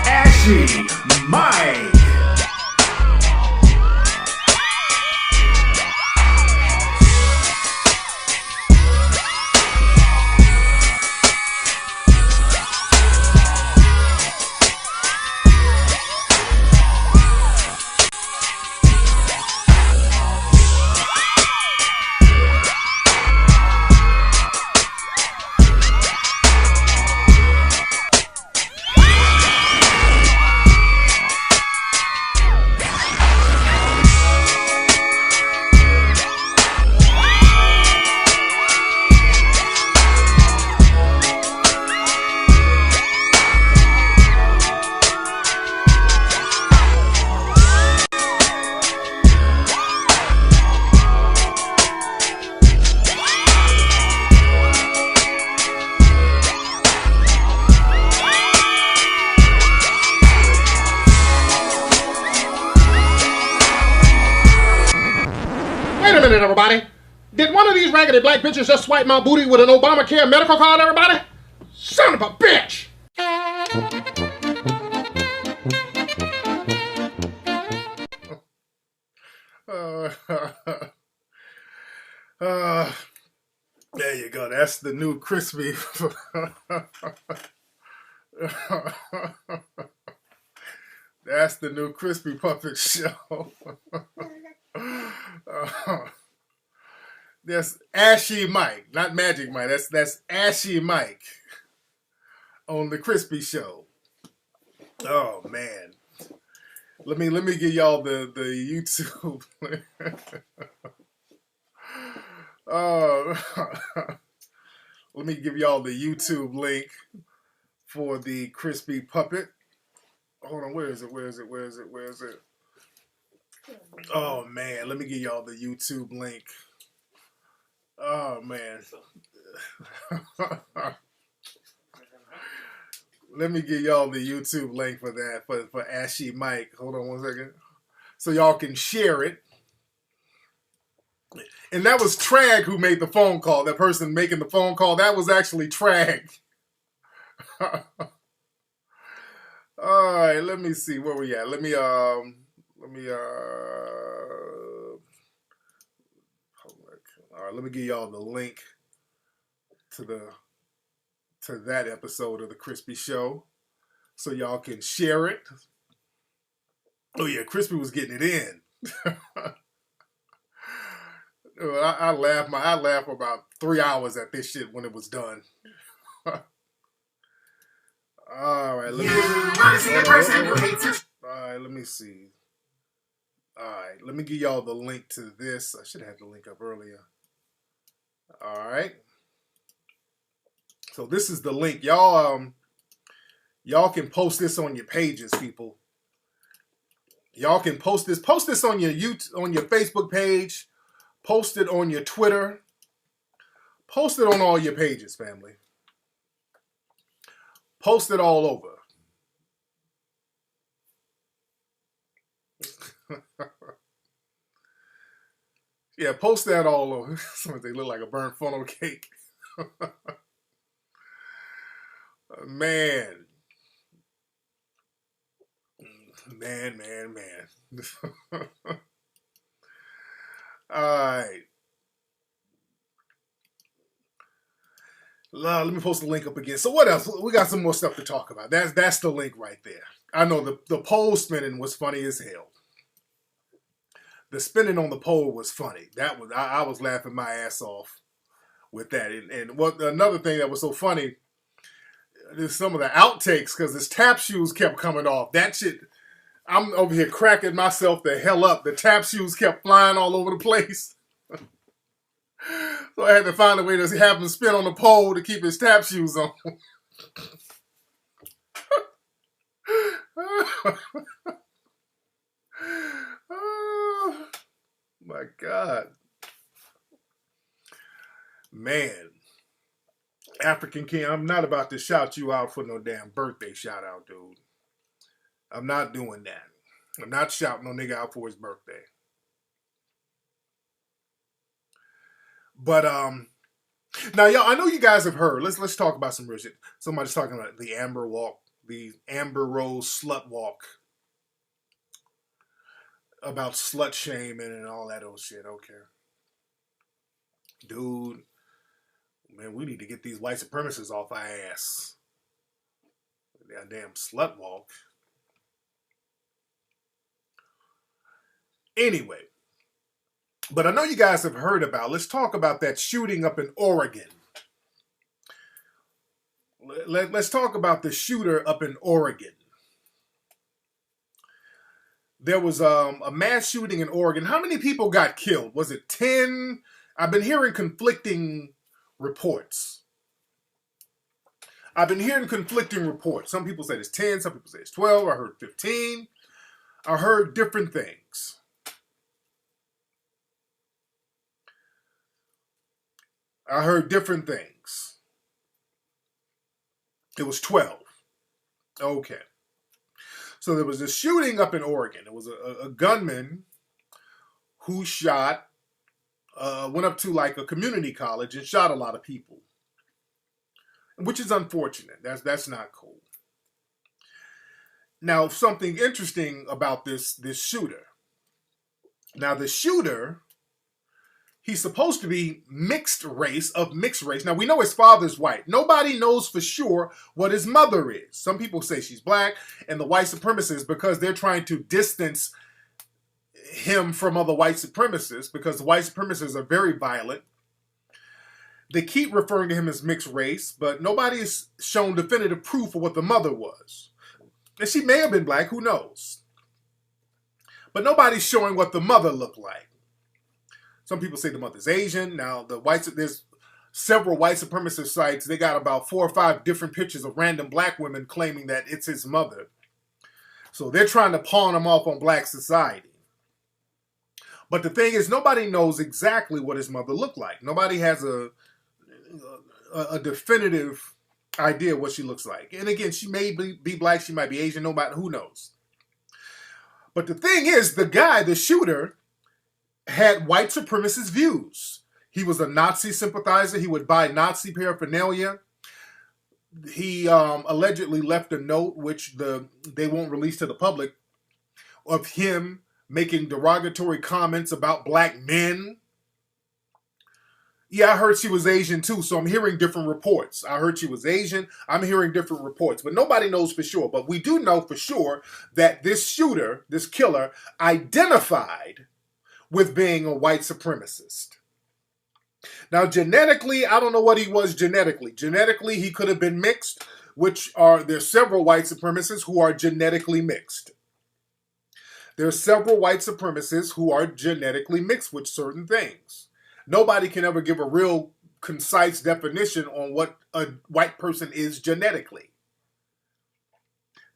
Ashy Mike. minute, everybody. Did one of these raggedy black bitches just swipe my booty with an Obamacare medical card, everybody? Son of a bitch! There you go. That's the new crispy. That's the new crispy puppet show. That's Ashy Mike, not Magic Mike. That's Ashy Mike on the crispy show. Oh man. Let me give y'all the YouTube. Let me give y'all the YouTube link for the crispy puppet. Hold on, where is it? Oh man, let me give y'all the YouTube link. Oh man. Let me give y'all the YouTube link for that, for Ashy Mike. Hold on one second. So y'all can share it. And that was Trag who made the phone call. That person making the phone call, that was actually Trag. All right, let me see where we at. Let me all right, let me give y'all the link to that episode of the Crispy Show so y'all can share it. Oh yeah, Crispy was getting it in. I laughed for about 3 hours at this shit when it was done. All right, let me see. All right, let me give y'all the link to this. I should have had the link up earlier. All right. So this is the link. Y'all can post this on your pages, people. Y'all can post this. Post this on your Facebook page. Post it on your Twitter. Post it on all your pages, family. Post it all over. Yeah, post that all over. They look like a burnt funnel cake. Man. All right. Let me post the link up again. So what else? We got some more stuff to talk about. That's the link right there. I know the pole spinning was funny as hell. The spinning on the pole was funny. That was I was laughing my ass off with that. And what another thing that was so funny is some of the outtakes because his tap shoes kept coming off. That shit, I'm over here cracking myself the hell up. The tap shoes kept flying all over the place. So I had to find a way to have him spin on the pole to keep his tap shoes on. Oh, my God. Man. African King, I'm not about to shout you out for no damn birthday shout out, dude. I'm not doing that. I'm not shouting no nigga out for his birthday. But now y'all, I know you guys have heard. Let's talk about some real shit. Somebody's talking about the Amber Walk, the Amber Rose slut walk, about slut shaming and all that old shit. Okay, dude, man, we need to get these white supremacists off our ass. That damn slut walk. Anyway. But I know you guys have heard about, let's talk about that shooting up in Oregon. Let's talk about the shooter up in Oregon. There was a mass shooting in Oregon. How many people got killed? Was it 10? I've been hearing conflicting reports. Some people say it's 10, some people say it's 12. I heard 15. I heard different things. I heard different things. It was 12. Okay. So there was a shooting up in Oregon. It was a gunman who shot went up to like a community college and shot a lot of people, which is unfortunate. That's not cool. Now, something interesting about this shooter. Now, the shooter, he's supposed to be mixed race. Now, we know his father's white. Nobody knows for sure what his mother is. Some people say she's black, and the white supremacists, because they're trying to distance him from other white supremacists, because the white supremacists are very violent. They keep referring to him as mixed race, but nobody has shown definitive proof of what the mother was. And she may have been black, who knows? But nobody's showing what the mother looked like. Some people say the mother's Asian. Now, there's several white supremacist sites. They got about 4 or 5 different pictures of random black women claiming that it's his mother. So they're trying to pawn him off on black society. But the thing is, nobody knows exactly what his mother looked like. Nobody has a definitive idea what she looks like. And again, she may be black, she might be Asian, nobody, who knows. But the thing is, the shooter, had white supremacist views. He was a Nazi sympathizer. He would buy Nazi paraphernalia. He allegedly left a note, which they won't release to the public, of him making derogatory comments about black men. Yeah, I heard she was Asian too, so I'm hearing different reports. I heard she was Asian. I'm hearing different reports, but nobody knows for sure. But we do know for sure that this shooter, this killer, identified with being a white supremacist. Now, genetically, I don't know what he was genetically. Genetically, he could have been mixed, there's several white supremacists who are genetically mixed. There's several white supremacists who are genetically mixed with certain things. Nobody can ever give a real concise definition on what a white person is genetically.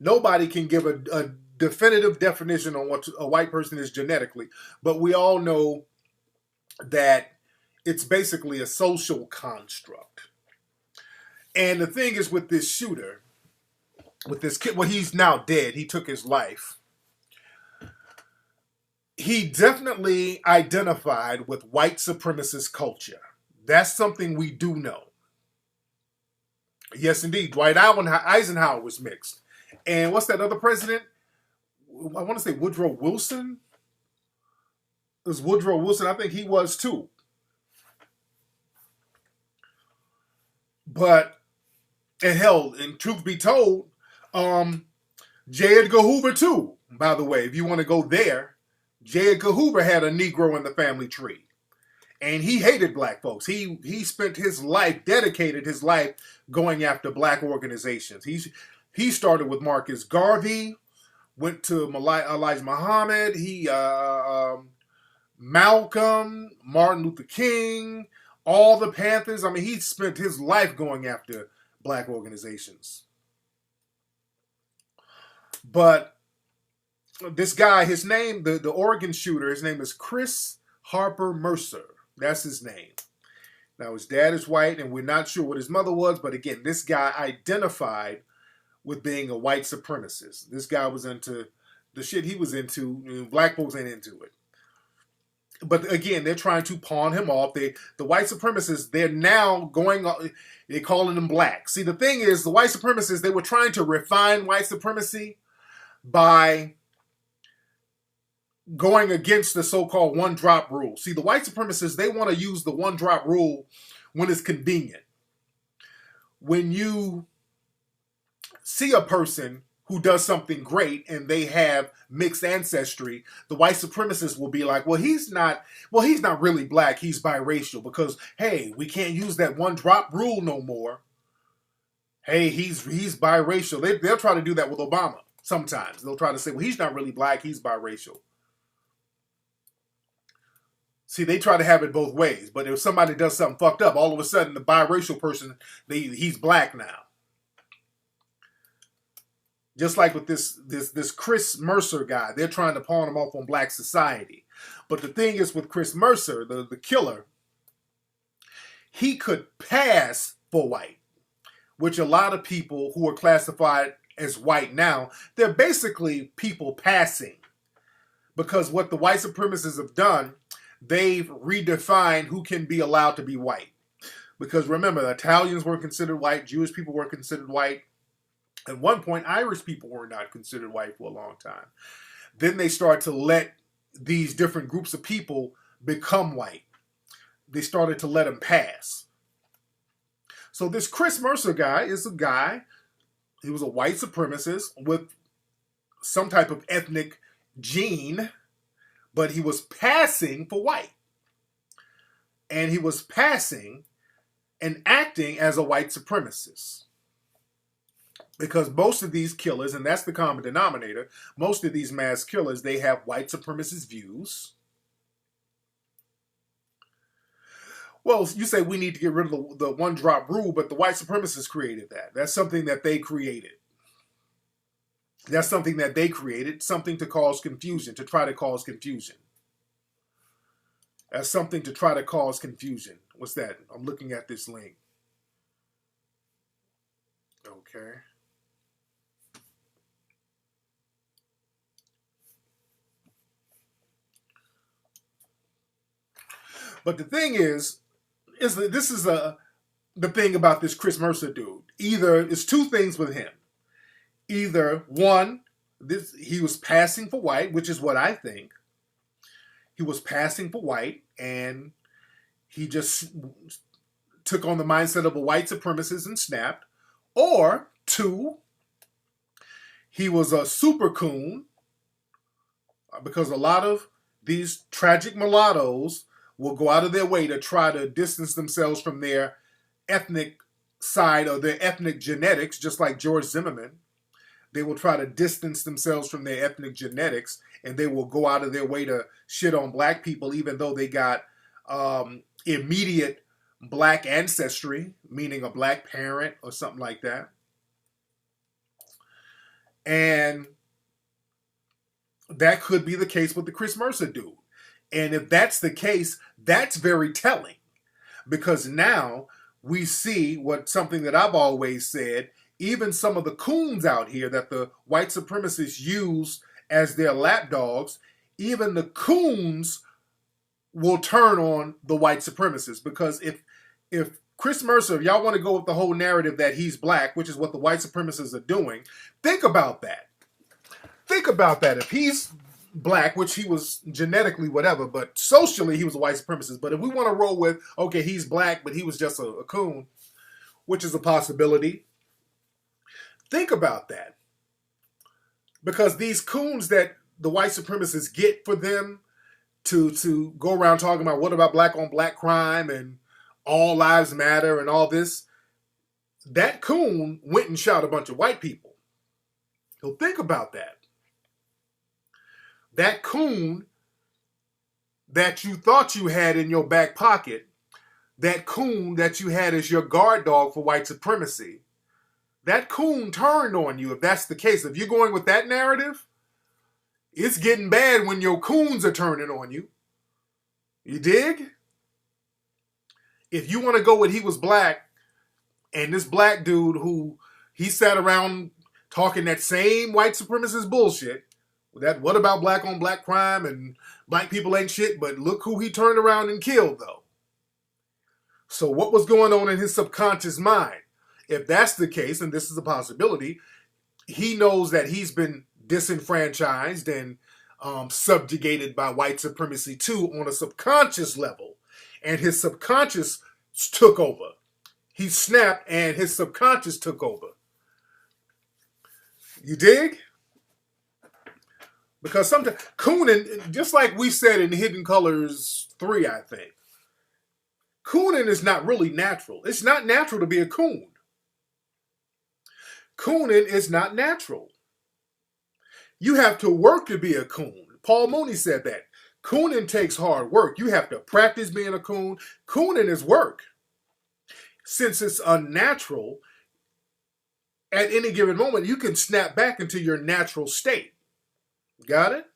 Nobody can give a definitive definition on what a white person is genetically, but we all know that it's basically a social construct. And the thing is with this shooter, with this kid, well, he's now dead. He took his life. He definitely identified with white supremacist culture. That's something we do know. Yes, indeed. Dwight Eisenhower was mixed. And what's that other president? I want to say Woodrow Wilson. It was Woodrow Wilson. I think he was too. But, and truth be told, J. Edgar Hoover too, by the way, if you want to go there, J. Edgar Hoover had a Negro in the family tree. And he hated black folks. He spent his life, dedicated his life going after black organizations. He started with Marcus Garvey, went to Elijah Muhammad, Malcolm, Martin Luther King, all the Panthers. I mean, he spent his life going after black organizations. But this guy, his name, the Oregon shooter, his name is Chris Harper Mercer. That's his name. Now, his dad is white, and we're not sure what his mother was, but again, this guy identified with being a white supremacist. This guy was into the shit he was into. Black folks ain't into it. But again, they're trying to pawn him off. The white supremacists, they're now they're calling them black. See, the thing is, the white supremacists, they were trying to refine white supremacy by going against the so-called one-drop rule. See, the white supremacists, they want to use the one-drop rule when it's convenient. When you see a person who does something great and they have mixed ancestry, the white supremacists will be like, well, he's not really black, he's biracial, because, hey, we can't use that one-drop rule no more. Hey, he's biracial. They'll try to do that with Obama sometimes. They'll try to say, well, he's not really black, he's biracial. See, they try to have it both ways, but if somebody does something fucked up, all of a sudden the biracial person, he's black now. Just like with this Chris Mercer guy, they're trying to pawn him off on black society. But the thing is with Chris Mercer, the killer, he could pass for white, which a lot of people who are classified as white now, they're basically people passing. Because what the white supremacists have done, they've redefined who can be allowed to be white. Because remember, the Italians weren't considered white, Jewish people weren't considered white. At one point, Irish people were not considered white for a long time. Then they start to let these different groups of people become white. They started to let them pass. So this Chris Mercer guy is a guy, he was a white supremacist with some type of ethnic gene, but he was passing for white. And he was passing and acting as a white supremacist. Because most of these killers, and that's the common denominator, most of these mass killers, they have white supremacist views. Well, you say we need to get rid of the one-drop rule, but the white supremacists created that. That's something that they created. That's something that they created, something to cause confusion, to try to cause confusion. That's something to try to cause confusion. What's that? I'm looking at this link. Okay. But the thing is that this is the thing about this Chris Mercer dude. Either it's two things with him. Either one, he was passing for white, which is what I think. He was passing for white, and he just took on the mindset of a white supremacist and snapped. Or two, he was a super coon, because a lot of these tragic mulattoes will go out of their way to try to distance themselves from their ethnic side or their ethnic genetics, just like George Zimmerman. They will try to distance themselves from their ethnic genetics, and they will go out of their way to shit on black people, even though they got immediate black ancestry, meaning a black parent or something like that. And that could be the case with the Chris Mercer dude. And if that's the case, that's very telling, because now we see something that I've always said, even some of the coons out here that the white supremacists use as their lapdogs, even the coons will turn on the white supremacists. Because if Chris Mercer, if y'all want to go with the whole narrative that he's black, which is what the white supremacists are doing, think about that. Think about that. If he's black, which he was genetically whatever, but socially he was a white supremacist. But if we want to roll with, okay, he's black, but he was just a coon, which is a possibility. Think about that. Because these coons that the white supremacists get for them to go around talking about what about black on black crime and all lives matter and all this, that coon went and shot a bunch of white people. So think about that. That coon that you thought you had in your back pocket, that coon that you had as your guard dog for white supremacy, that coon turned on you if that's the case. If you're going with that narrative, it's getting bad when your coons are turning on you. You dig? If you want to go with he was black, and this black dude who he sat around talking that same white supremacist bullshit, that what about black on black crime and black people ain't shit, but look who he turned around and killed though. So what was going on in his subconscious mind? If that's the case, and this is a possibility, he knows that he's been disenfranchised and subjugated by white supremacy too on a subconscious level. And his subconscious took over. He snapped and his subconscious took over. You dig? Because sometimes, cooning, just like we said in Hidden Colors 3, I think, cooning is not really natural. It's not natural to be a coon. Cooning is not natural. You have to work to be a coon. Paul Mooney said that. Cooning takes hard work. You have to practice being a coon. Cooning is work. Since it's unnatural, at any given moment, you can snap back into your natural state. Got it?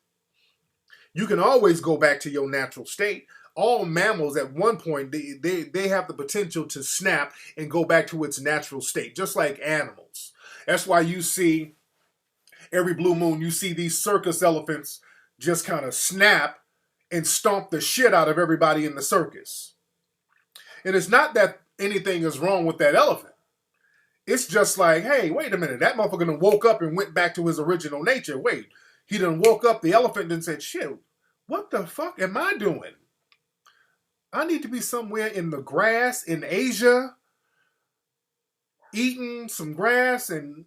You can always go back to your natural state. All mammals at one point, they have the potential to snap and go back to its natural state, just like animals. That's why you see, every blue moon, you see these circus elephants just kind of snap and stomp the shit out of everybody in the circus. And it's not that anything is wrong with that elephant. It's just like, hey, wait a minute. That motherfucker done woke up and went back to his original nature. Wait, he done woke up. The elephant done said, shit, what the fuck am I doing? I need to be somewhere in the grass in Asia, eating some grass and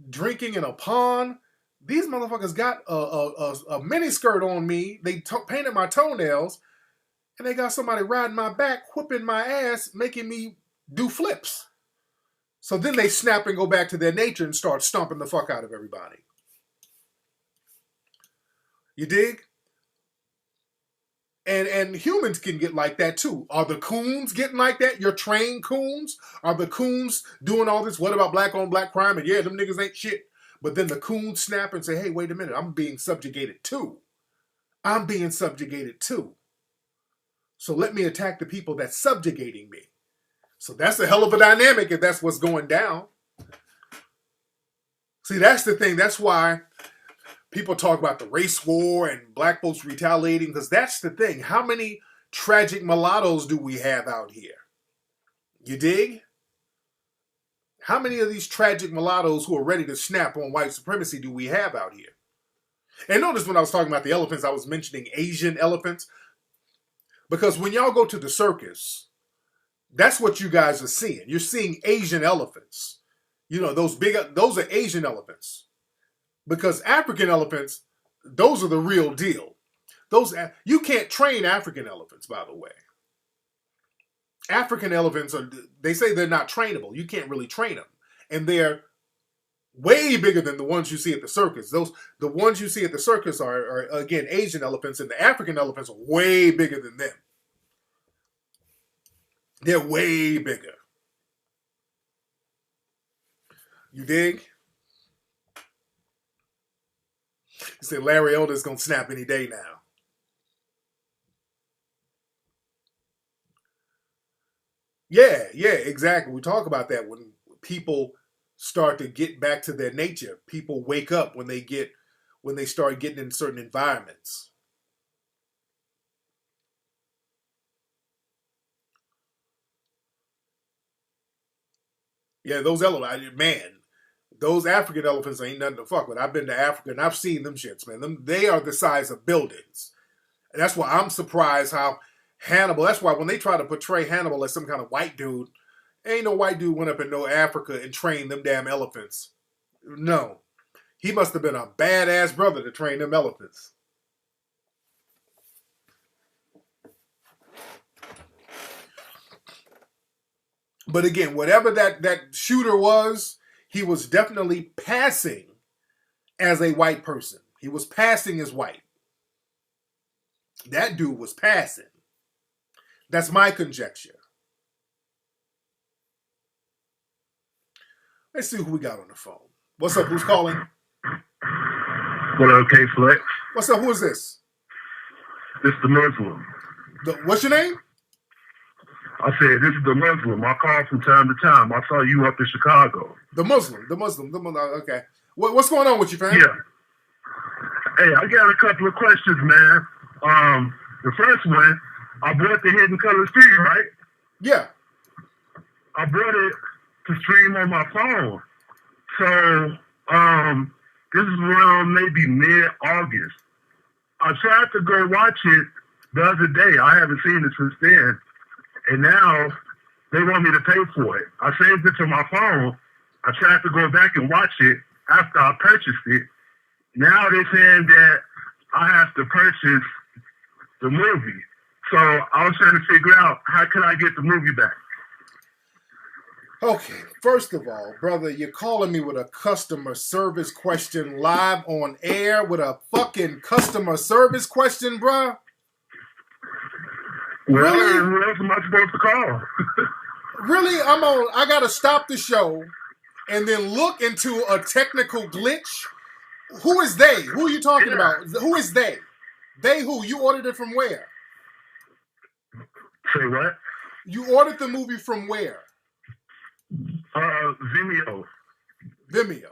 drinking in a pond. These motherfuckers got a mini skirt on me. They painted my toenails, and they got somebody riding my back, whipping my ass, making me do flips. So then they snap and go back to their nature and start stomping the fuck out of everybody. You dig? And humans can get like that too. Are the coons getting like that? Your trained coons? Are the coons doing all this? What about black on black crime? And yeah, them niggas ain't shit. But then the coons snap and say, hey, wait a minute. I'm being subjugated too. I'm being subjugated too. So let me attack the people that's subjugating me. So that's a hell of a dynamic if that's what's going down. See, that's the thing. That's why people talk about the race war and black folks retaliating, because that's the thing. How many tragic mulattoes do we have out here? You dig? How many of these tragic mulattoes who are ready to snap on white supremacy do we have out here? And notice when I was talking about the elephants, I was mentioning Asian elephants. Because when y'all go to the circus, that's what you guys are seeing. You're seeing Asian elephants. You know, those are Asian elephants. Because African elephants, those are the real deal. You can't train African elephants, by the way. African elephants they say they're not trainable. You can't really train them. And they're way bigger than the ones you see at the circus. The ones you see at the circus are again, Asian elephants, and the African elephants are way bigger than them. They're way bigger. You dig? You say Larry Elder's gonna snap any day now. Yeah, exactly. We talk about that when people start to get back to their nature. People wake up when they start getting in certain environments. Yeah, those elephants, man, those African elephants ain't nothing to fuck with. I've been to Africa and I've seen them shits, man. They are the size of buildings. And that's why I'm surprised how Hannibal, that's why when they try to portray Hannibal as some kind of white dude, ain't no white dude went up in no Africa and trained them damn elephants. No. He must have been a badass brother to train them elephants. But again, whatever that shooter was, he was definitely passing as a white person. He was passing as white. That dude was passing. That's my conjecture. Let's see who we got on the phone. What's up? Who's calling? What up, K-Flex? What's up? Who is this? This is the Muslim. What's your name? I said, this is the Muslim. I call from time to time. I saw you up in Chicago. The Muslim. Okay. What's going on with you, fam? Yeah. Hey, I got a couple of questions, man. The first one, I bought the Hidden Colors stream, right? Yeah. I bought it to stream on my phone. So, this is around maybe mid-August. I tried to go watch it the other day. I haven't seen it since then. And now they want me to pay for it. I saved it to my phone. I tried to go back and watch it after I purchased it. Now they're saying that I have to purchase the movie. So I was trying to figure out how can I get the movie back. Okay, first of all, brother, you're calling me with a customer service question live on air with a fucking customer service question, bruh? Well, Really? who else am I supposed to call? Really? I gotta stop the show and then look into a technical glitch? Who is they? Who are you talking about? Who is they? They who? You ordered it from where? Say what? You ordered the movie from where? Vimeo. Vimeo.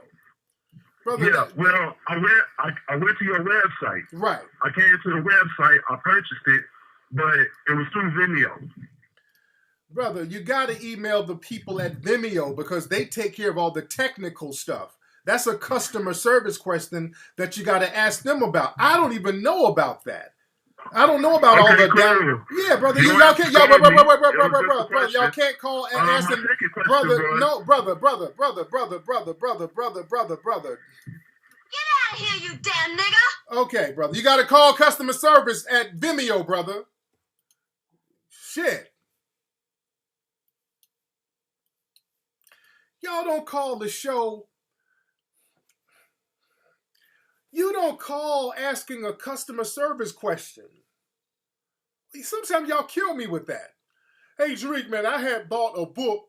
Brother, Yeah, well, I went to your website. right. I came to the website, I purchased it, but it was through Vimeo. Brother, you got to email the people at Vimeo because they take care of all the technical stuff. That's a customer service question that you got to ask them about. I don't even know about that. I don't know about all the down. Yeah, brother, y'all can't, y'all can't call and ask them, brother. No, brother. Get out of here, you damn nigga! Okay, brother, you got to call customer service at Vimeo, brother. Shit. Y'all don't call the show. You don't call asking a customer service question. Sometimes y'all kill me with that. Hey, Tariq, man, I had bought a book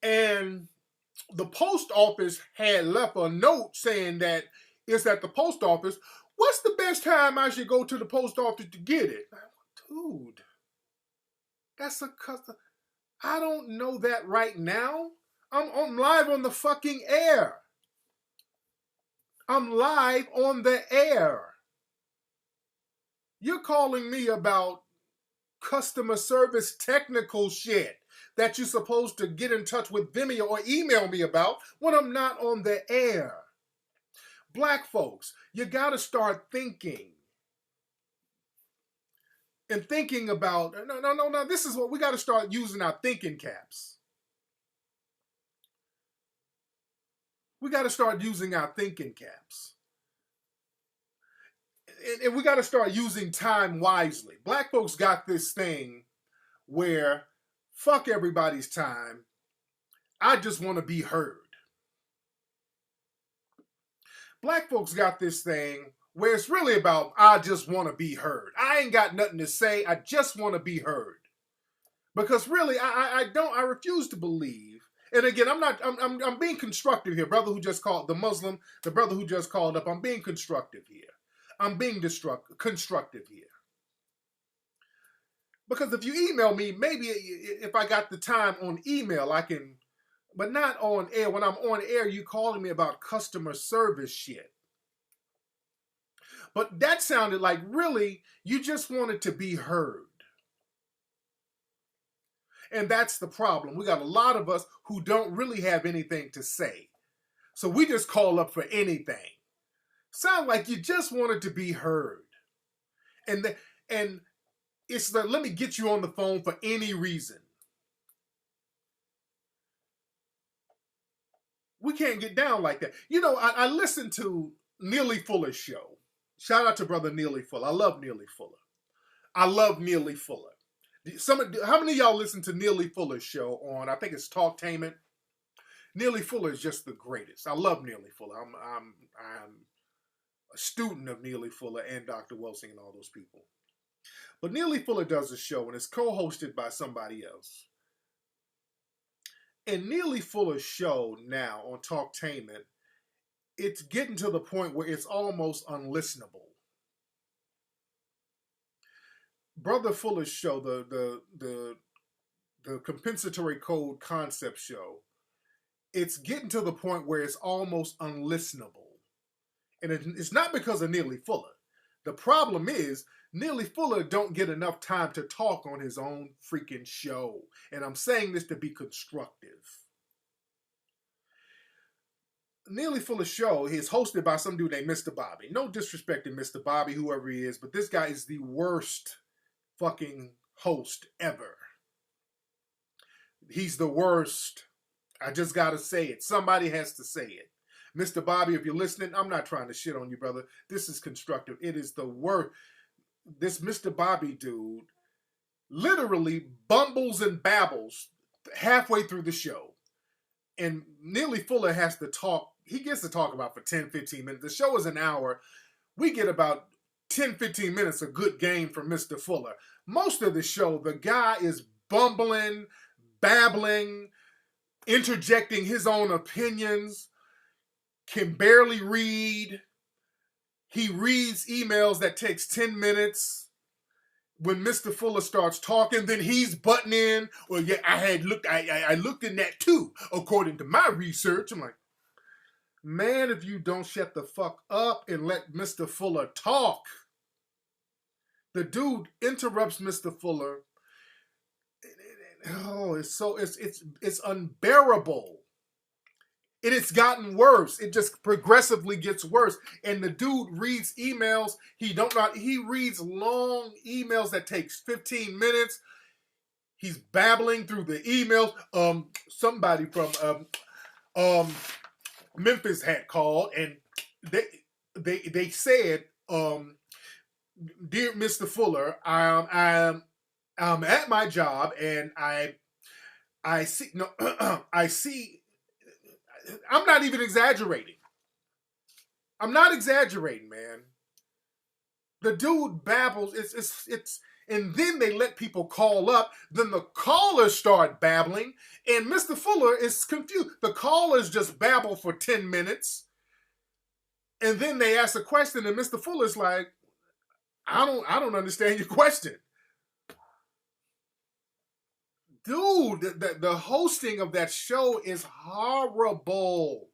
and the post office had left a note saying that it's at the post office. What's the best time I should go to the post office to get it? Dude, that's a customer. I don't know that right now. I'm live on the fucking air. I'm live on the air. You're calling me about customer service technical shit that you're supposed to get in touch with Vimeo or email me about when I'm not on the air. Black folks, you got to start thinking. And thinking about, no, this is what we got to start using our thinking caps. We got to start using our thinking caps. And we got to start using time wisely. Black folks got this thing where fuck everybody's time. I just want to be heard. Black folks got this thing where it's really about I just want to be heard. I ain't got nothing to say. I just want to be heard. Because really, I refuse to believe. And again, I'm being constructive here. Brother who just called, the Muslim, the brother who just called up, I'm being constructive here. I'm being constructive here. Because if you email me, maybe if I got the time on email, I can, but not on air. When I'm on air, you calling me about customer service shit. But that sounded like really, you just wanted to be heard. And that's the problem. We got a lot of us who don't really have anything to say. So we just call up for anything. Sound like you just wanted to be heard. And it's like, let me get you on the phone for any reason. We can't get down like that. You know, I listened to Neely Fuller's show. Shout out to brother Neely Fuller. I love Neely Fuller. How many of y'all listen to Neely Fuller's show on, I think it's Talktainment? Neely Fuller is just the greatest. I love Neely Fuller. I'm a student of Neely Fuller and Dr. Welsing and all those people. But Neely Fuller does a show and it's co-hosted by somebody else. And Neely Fuller's show now on Talktainment, it's getting to the point where it's almost unlistenable. Brother Fuller's show, the compensatory code concept show, it's getting to the point where it's almost unlistenable. And it's not because of Neely Fuller. The problem is Neely Fuller don't get enough time to talk on his own freaking show. And I'm saying this to be constructive. Neely Fuller's show is hosted by some dude named Mr. Bobby. No disrespect to Mr. Bobby, whoever he is, but this guy is the worst fucking host ever. He's the worst. I just gotta say it. Somebody has to say it. Mr. Bobby, if you're listening, I'm not trying to shit on you, brother. This is constructive. It is the worst. This Mr. Bobby dude literally bumbles and babbles halfway through the show. And Neely Fuller has to talk. He gets to talk about for 10, 15 minutes. The show is an hour. We get about 10, 15 minutes of good game from Mr. Fuller. Most of the show, the guy is bumbling, babbling, interjecting his own opinions, can barely read. He reads emails that takes 10 minutes. When Mr. Fuller starts talking, then he's butting in. Well, yeah, I looked in that too, according to my research. I'm like, Man, if you don't shut the fuck up and let Mr. Fuller talk. The dude interrupts Mr. Fuller. Oh, it's unbearable. It's gotten worse. It just progressively gets worse. And the dude reads emails. He reads long emails that takes 15 minutes. He's babbling through the emails. Somebody from Memphis had called, and they said, "Dear Mr. Fuller, I'm at my job, and I see no I see. I'm not even exaggerating. I'm not exaggerating, man. The dude babbles. It's and then they let people call up. Then the callers start babbling, and Mr. Fuller is confused. The callers just babble for 10 minutes, and then they ask a question, and Mr. Fuller's like, I don't understand your question. Dude, the hosting of that show is horrible.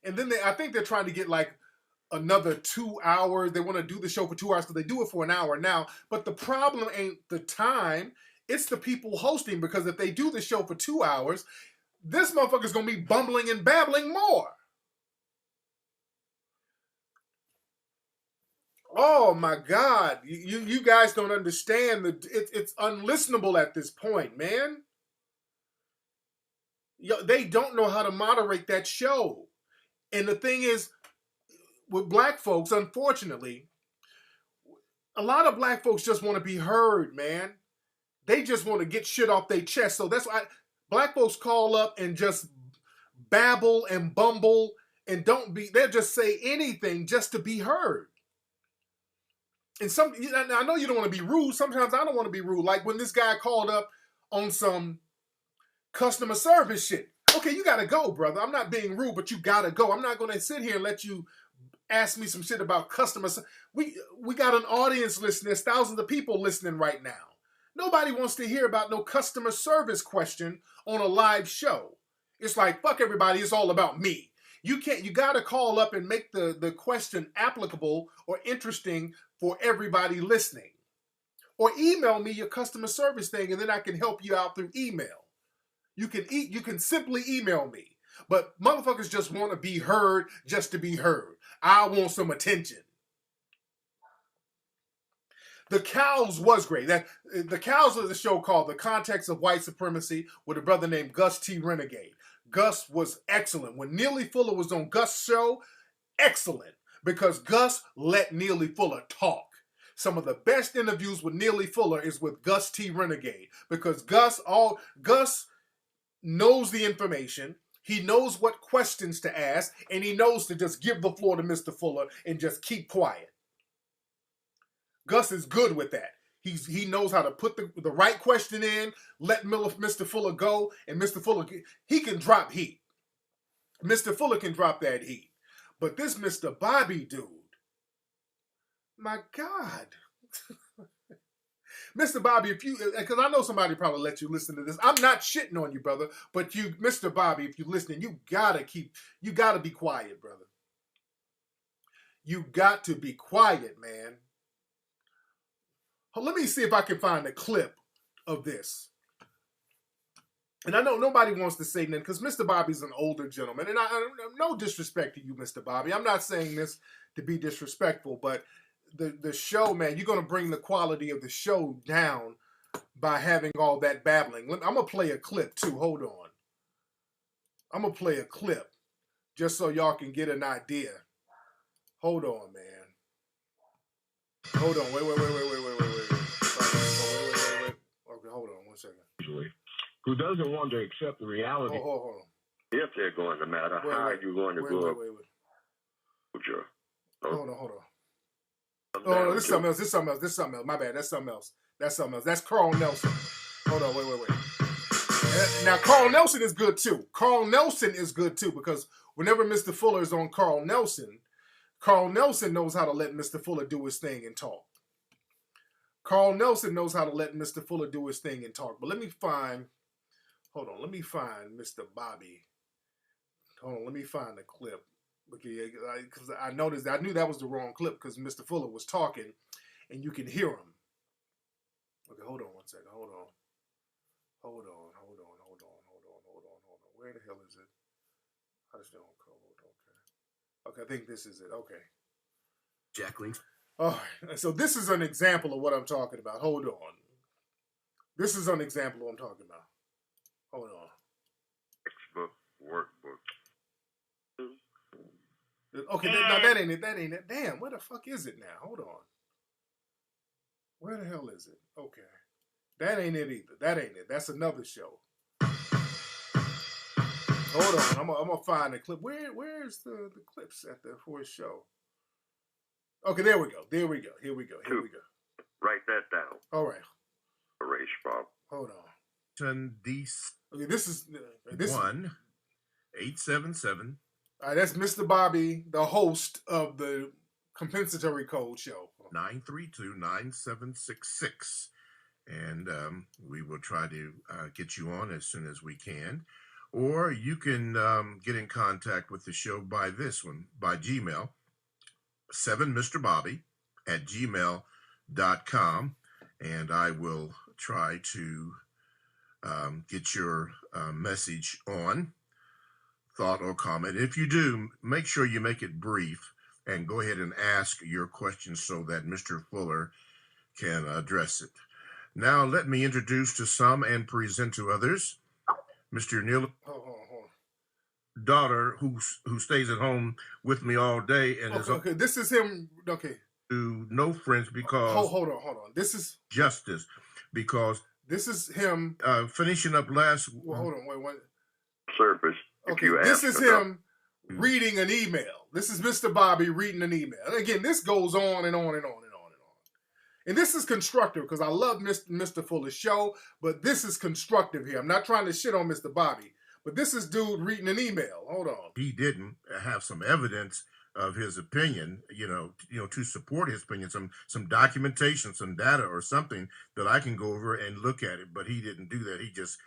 And then I think they're trying to get like another 2 hours. They want to do the show for 2 hours, so they do it for an hour now. But the problem ain't the time, it's the people hosting, because if they do the show for 2 hours, this motherfucker's gonna be bumbling and babbling more. Oh my God. You guys don't understand. It's unlistenable at this point, man. They don't know how to moderate that show. And the thing is, with black folks, unfortunately, a lot of black folks just want to be heard, man. They just want to get shit off their chest. So that's why black folks call up and just babble and bumble and they'll just say anything just to be heard. And I know you don't want to be rude. Sometimes I don't want to be rude. Like when this guy called up on some customer service shit. Okay, you gotta go, brother. I'm not being rude, but you gotta go. I'm not gonna sit here and let you ask me some shit about customers. We got an audience listening. There's thousands of people listening right now. Nobody wants to hear about no customer service question on a live show. It's like, fuck everybody. It's all about me. You gotta call up and make the question applicable or interesting for everybody listening. Or email me your customer service thing, and then I can help you out through email. You can simply email me. But motherfuckers just want to be heard just to be heard. I want some attention. The Cows was great. The Cows was a show called The Context of White Supremacy with a brother named Gus T. Renegade. Gus was excellent. When Neely Fuller was on Gus' show, excellent. Because Gus let Neely Fuller talk. Some of the best interviews with Neely Fuller is with Gus T. Renegade. Because Gus knows the information, he knows what questions to ask, and he knows to just give the floor to Mr. Fuller and just keep quiet. Gus is good with that. He knows how to put the right question in, let Mr. Fuller go, and Mr. Fuller, he can drop heat. Mr. Fuller can drop that heat. But this Mr. Bobby dude, my God. Mr. Bobby, because I know somebody probably let you listen to this. I'm not shitting on you, brother, but Mr. Bobby, if you're listening, you gotta be quiet, brother. You got to be quiet, man. Let me see if I can find a clip of this. And I know nobody wants to say nothing because Mr. Bobby's an older gentleman. And no disrespect to you, Mr. Bobby. I'm not saying this to be disrespectful, but the show, man, you're going to bring the quality of the show down by having all that babbling. I'm going to play a clip, too. Hold on. I'm going to play a clip just so y'all can get an idea. Hold on, man. Hold on. Wait. Okay, hold on 1 second. Who doesn't want to accept the reality. Hold on. If they're going to matter, how are you going to go up? Hold on. Oh, no, this is something else. My bad. That's something else. That's Carl Nelson. Hold on. Wait. Now, Carl Nelson is good, too. Because whenever Mr. Fuller is on Carl Nelson knows how to let Mr. Fuller do his thing and talk. But let me find Mr. Bobby. Hold on, let me find the clip. Because I noticed, I knew that was the wrong clip because Mr. Fuller was talking and you can hear him. Okay, hold on one second. Hold on. Where the hell is it? I just don't code. Okay, I think this is it. Okay. Jacqueline. All right, so this is an example of what I'm talking about. Hold on. This is an example of what I'm talking about. Hold on. Textbook, workbook. Okay, now that ain't it. Damn, where the fuck is it now? Hold on. Where the hell is it? Okay. That ain't it either. That ain't it. That's another show. Hold on. I'm gonna find the clip. Where's the clips for his show? Okay, there we go. Here we go. Write that down. All right. Erase, Bob. Hold on. Okay, this is 1-877. All right, that's Mr. Bobby, the host of the Compensatory Code Show. 932-9766. And we will try to get you on as soon as we can. Or you can get in contact with the show by this one, by Gmail, 7mrbobby@gmail.com. And I will try to get your message on, thought or comment. If you do, make sure you make it brief and go ahead and ask your question so that Mr. Fuller can address it. Now, let me introduce to some and present to others Mr. Neil, daughter who stays at home with me all day and is okay. This is him. Okay. To no friends because hold on. This is justice because this is him finishing up last. Well, hold on, wait. Service. Okay, this is him reading an email. This is Mr. Bobby reading an email. And again, this goes on and on and on and on and on. And this is constructive because I love Mr. Fuller's show, but this is constructive here. I'm not trying to shit on Mr. Bobby, but this is dude reading an email. Hold on. He didn't have some evidence of his opinion, to support his opinion, some documentation, some data or something that I can go over and look at it. But he didn't do that. He just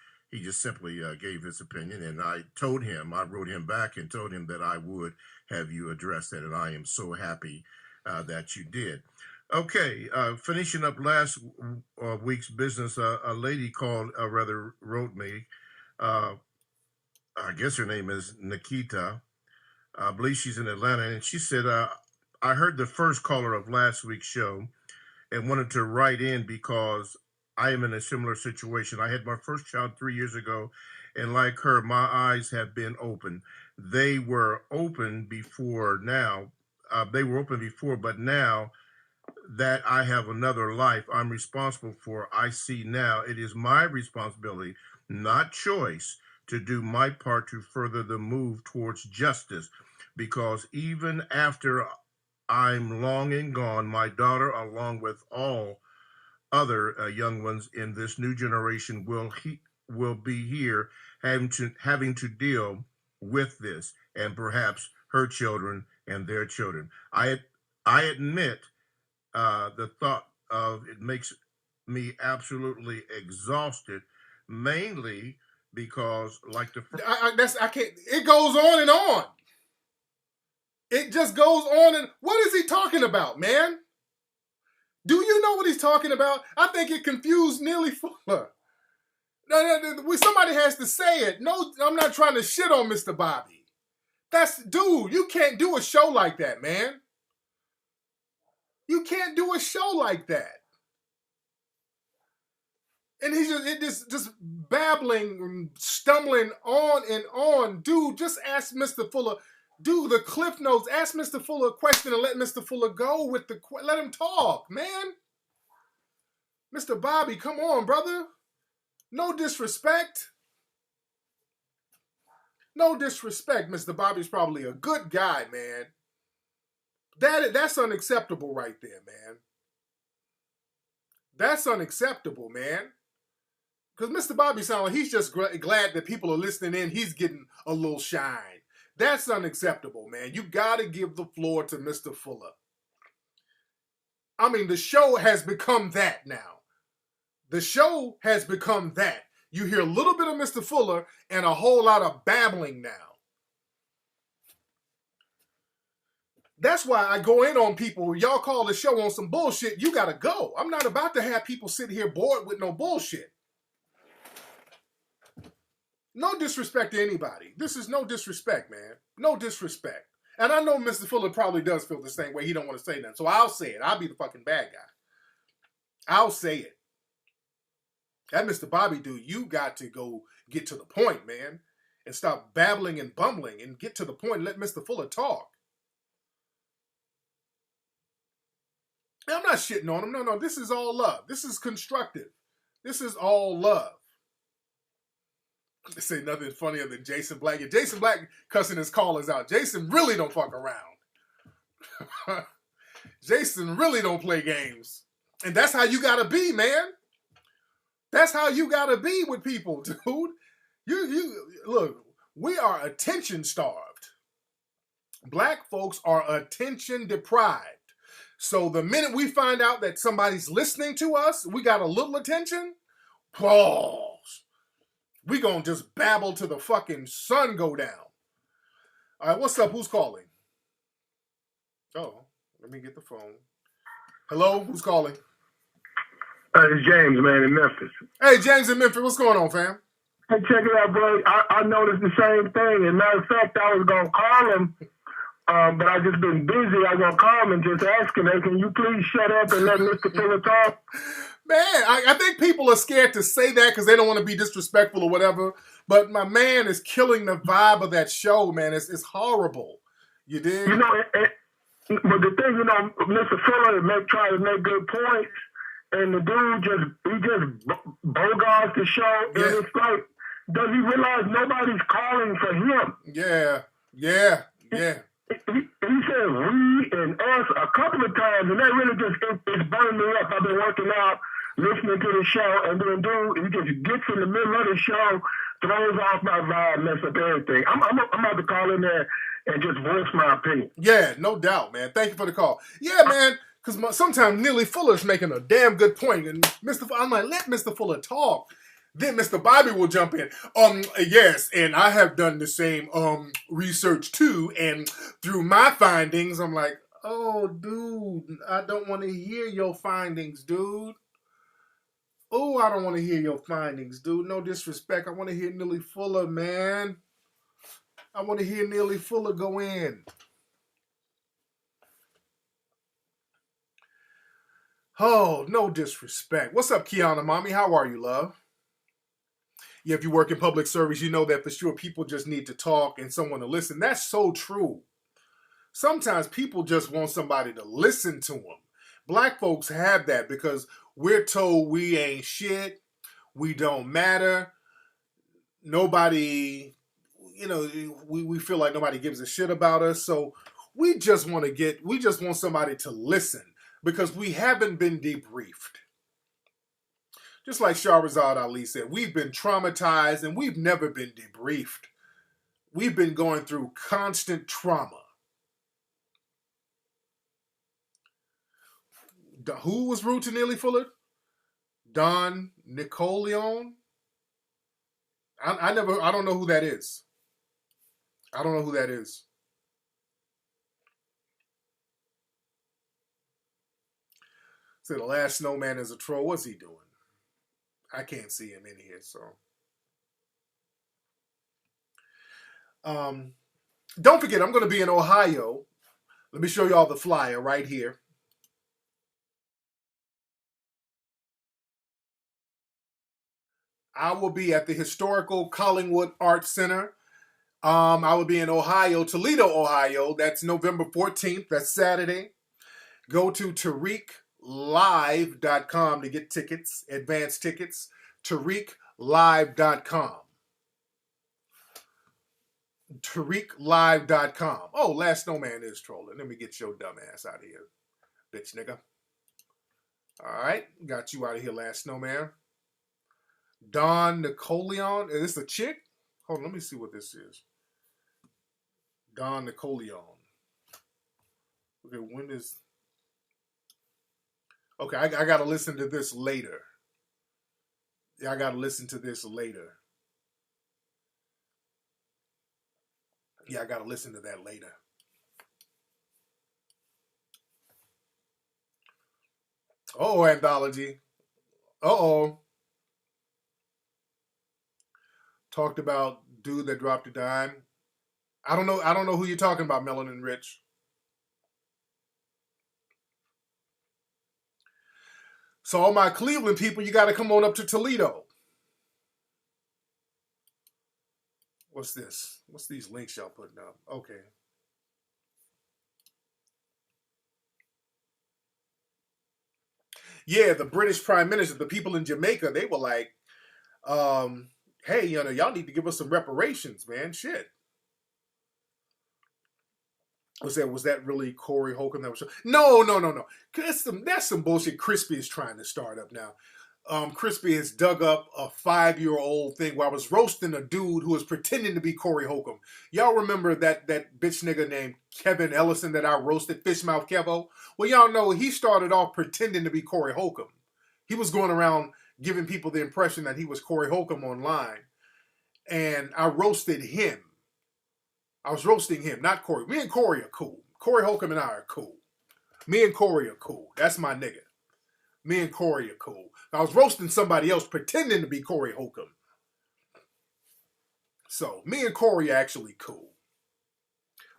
simply gave his opinion, and I wrote him back and told him that I would have you address that, and I am so happy that you did. Okay, finishing up last week's business, a lady wrote me, I guess her name is Nikita, I believe she's in Atlanta, and she said, I heard the first caller of last week's show and wanted to write in because I am in a similar situation. I had my first child 3 years ago, and like her, my eyes have been open. They were open before, but now that I have another life I'm responsible for, I see now it is my responsibility, not choice, to do my part to further the move towards justice. Because even after I'm long and gone, my daughter, along with all other young ones in this new generation, will be here having to deal with this, and perhaps her children and their children. I admit the thought of it makes me absolutely exhausted, mainly because, like I can't. It goes on and on. It just goes on and what is he talking about, man? Do you know what he's talking about? I think it confused Neely Fuller. Somebody has to say it. No, I'm not trying to shit on Mr. Bobby. Dude, you can't do a show like that, man. You can't do a show like that. And he's just babbling, stumbling on and on. Dude, just ask Mr. Fuller. Do the cliff notes. Ask Mr. Fuller a question and let Mr. Fuller go with let him talk, man. Mr. Bobby, come on, brother. No disrespect. No disrespect. Mr. Bobby's probably a good guy, man. That's unacceptable right there, man. That's unacceptable, man. Because Mr. Bobby sounds like he's just glad that people are listening in. He's getting a little shine. That's unacceptable, man. You got to give the floor to Mr. Fuller. I mean, the show has become that now. The show has become that. You hear a little bit of Mr. Fuller and a whole lot of babbling now. That's why I go in on people. Y'all call the show on some bullshit, you gotta go. I'm not about to have people sit here bored with no bullshit. No disrespect to anybody. This is no disrespect, man. No disrespect. And I know Mr. Fuller probably does feel the same way. He don't want to say nothing. So I'll say it. I'll be the fucking bad guy. I'll say it. That Mr. Bobby dude, you got to go get to the point, man. And stop babbling and bumbling and get to the point and let Mr. Fuller talk. I'm not shitting on him. No. This is all love. This is constructive. This is all love. They say nothing funnier than Jason Black. And Jason Black cussing his callers out. Jason really don't fuck around. Jason really don't play games. And that's how you gotta be, man. That's how you gotta be with people, dude. You look, we are attention starved. Black folks are attention deprived. So the minute we find out that somebody's listening to us, we got a little attention, pause. We gonna just babble till the fucking sun go down. All right, what's up? Who's calling? Oh, let me get the phone. Hello, who's calling? It's James, man, in Memphis. Hey, James in Memphis, what's going on, fam? Hey, check it out, bro. I noticed the same thing. And matter of fact, I was gonna call him, but I just been busy. I was gonna call him and just ask him, hey, can you please shut up and let Mr. Fuller talk? Man, I think people are scared to say that because they don't want to be disrespectful or whatever. But my man is killing the vibe of that show, man. It's horrible. You dig? You know, but the thing, you know, Mr. Fuller try to make good points, and the dude just bogarts the show, and it's like, does he realize nobody's calling for him? Yeah. He said we and us a couple of times, and that really just it's burned me up. I've been working out, listening to the show, and then dude, he just gets in the middle of the show, throws off my vibe, mess up everything. I'm about to call in there and just voice my opinion. Yeah, no doubt, man. Thank you for the call. Yeah, man, because sometimes Neely Fuller's making a damn good point, and I'm like, let Mr. Fuller talk. Then Mr. Bobby will jump in. Yes, and I have done the same research too, and through my findings, I'm like, oh, dude, I don't want to hear your findings, dude. Oh, I don't want to hear your findings, dude. No disrespect. I want to hear Neely Fuller, man. I want to hear Neely Fuller go in. Oh, no disrespect. What's up, Kiana, mommy? How are you, love? Yeah, if you work in public service, you know that for sure people just need to talk and someone to listen. That's so true. Sometimes people just want somebody to listen to them. Black folks have that because we're told we ain't shit, we don't matter, nobody, you know, we feel like nobody gives a shit about us. So we just want somebody to listen because we haven't been debriefed. Just like Shahrazad Ali said, we've been traumatized and we've never been debriefed. We've been going through constant trauma. Who was rude to Neely Fuller? Don Nicoleon? I don't know who that is. I don't know who that is. So the last snowman is a troll. What's he doing? I can't see him in here, so. Don't forget, I'm going to be in Ohio. Let me show y'all the flyer right here. I will be at the historical Collingwood Arts Center. I will be in Ohio, Toledo, Ohio. That's November 14th. That's Saturday. Go to TariqLive.com to get tickets, advance tickets. TariqLive.com. TariqLive.com. Oh, Last Snowman is trolling. Let me get your dumb ass out of here, bitch nigga. All right, got you out of here, Last Snowman. Don Nicoleon. Is this a chick? Hold on, let me see what this is. Don Nicoleon. Okay, when is... Okay, I got to listen to this later. Yeah, I got to listen to this later. Yeah, I got to listen to that later. Oh, anthology. Uh-oh. Talked about dude that dropped a dime. I don't know who you're talking about, Melanin Rich. So all my Cleveland people, you got to come on up to Toledo. What's this? What's these links y'all putting up? Okay. Yeah, the British Prime Minister, the people in Jamaica, they were like, hey, y'all need to give us some reparations, man. Shit. Was that really Corey Holcomb that was? No. That's some bullshit Crispy is trying to start up now. Crispy has dug up a 5-year-old thing where I was roasting a dude who was pretending to be Corey Holcomb. Y'all remember that bitch nigga named Kevin Ellison that I roasted, Fishmouth Kevo? Well, y'all know he started off pretending to be Corey Holcomb. He was going around giving people the impression that he was Corey Holcomb online. And I roasted him. I was roasting him, not Corey. Me and Corey are cool. Corey Holcomb and I are cool. Me and Corey are cool. That's my nigga. Me and Corey are cool. I was roasting somebody else pretending to be Corey Holcomb. So, me and Corey are actually cool.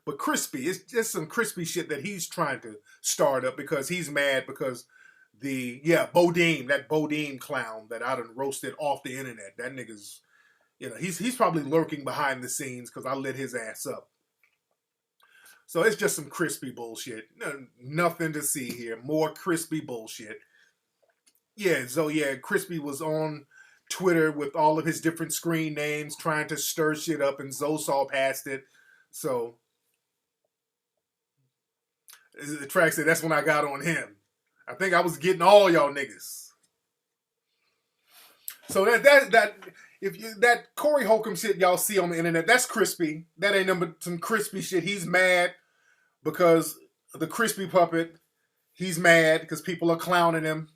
But Crispy, it's just some Crispy shit that he's trying to start up because he's mad because Bodine, that Bodine clown that I done roasted off the internet. That nigga's, he's probably lurking behind the scenes because I lit his ass up. So it's just some Crispy bullshit. Nothing to see here. More Crispy bullshit. Yeah, so Crispy was on Twitter with all of his different screen names trying to stir shit up, and Zoe saw past it. So the track said that's when I got on him. I think I was getting all y'all niggas. So that Corey Holcomb shit y'all see on the internet, that's Crispy. That ain't number some Crispy shit. He's mad because the Crispy puppet. He's mad because people are clowning him.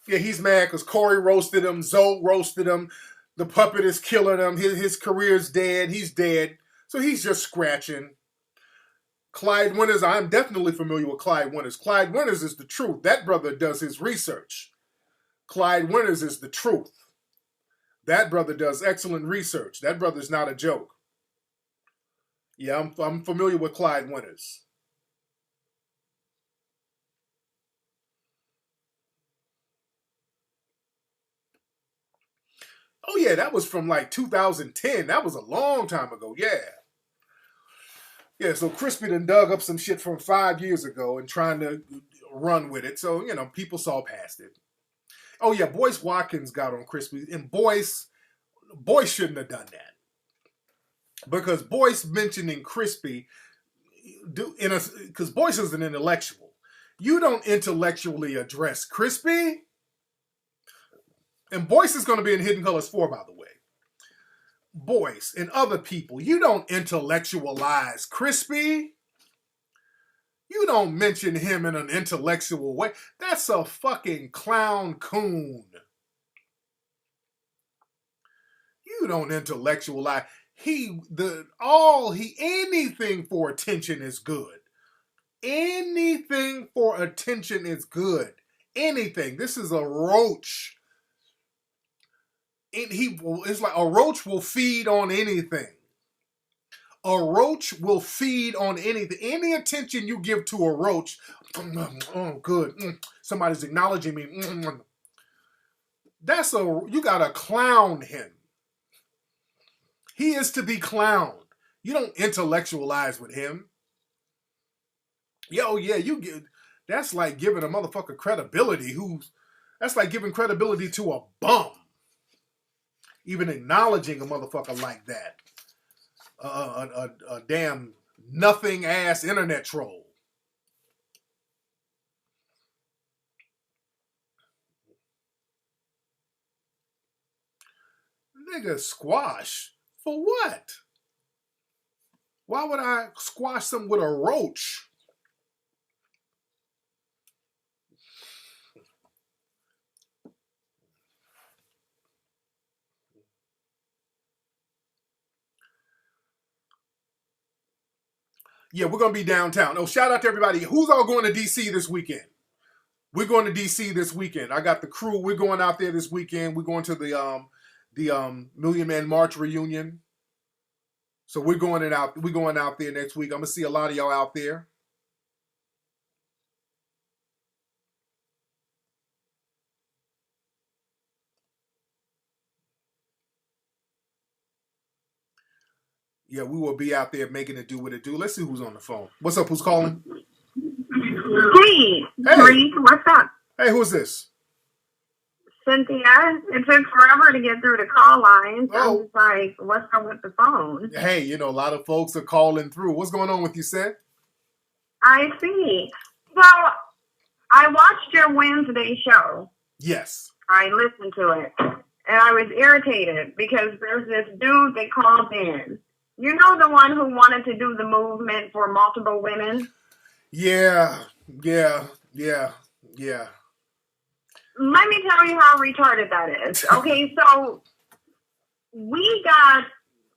Yeah, he's mad because Corey roasted him. Zoe roasted him. The puppet is killing him. His career's dead. He's dead. So he's just scratching. Clyde Winters, I'm definitely familiar with Clyde Winters. Clyde Winters is the truth. That brother does his research. Clyde Winters is the truth. That brother does excellent research. That brother's not a joke. Yeah, I'm familiar with Clyde Winters. Oh, yeah, that was from like 2010. That was a long time ago, yeah. Yeah, so Crispy done dug up some shit from 5 years ago and trying to run with it. So, people saw past it. Oh, yeah, Boyce Watkins got on Crispy. And Boyce shouldn't have done that. Because Boyce mentioning Crispy, because Boyce is an intellectual. You don't intellectually address Crispy. And Boyce is going to be in Hidden Colors 4, by the way. Boyce and other people, you don't intellectualize Crispy. You don't mention him in an intellectual way. That's a fucking clown coon. You don't intellectualize. Anything for attention is good. Anything for attention is good. Anything. This is a roach. It's like a roach will feed on anything. A roach will feed on anything. Any attention you give to a roach, oh, good. Somebody's acknowledging me. You gotta clown him. He is to be clowned. You don't intellectualize with him. That's like giving a motherfucker credibility that's like giving credibility to a bum. Even acknowledging a motherfucker like that. A damn nothing ass internet troll. Nigga, squash? For what? Why would I squash them with a roach? Yeah, we're gonna be downtown. Oh, shout out to everybody. Who's all going to DC this weekend? We're going to DC this weekend. I got the crew. We're going out there this weekend. We're going to the Million Man March reunion. So we're going out there next week. I'm gonna see a lot of y'all out there. Yeah, we will be out there making it do what it do. Let's see who's on the phone. What's up? Who's calling? Hey, Tariq, what's up? Hey, who's this? Cynthia. It took forever to get through the call line. So I'm just like, what's up with the phone? Hey, you know, a lot of folks are calling through. What's going on with you, Sid? I see. So I watched your Wednesday show. Yes. I listened to it. And I was irritated because there's this dude that called in. You know, the one who wanted to do the movement for multiple women? Yeah. Let me tell you how retarded that is. Okay, so we got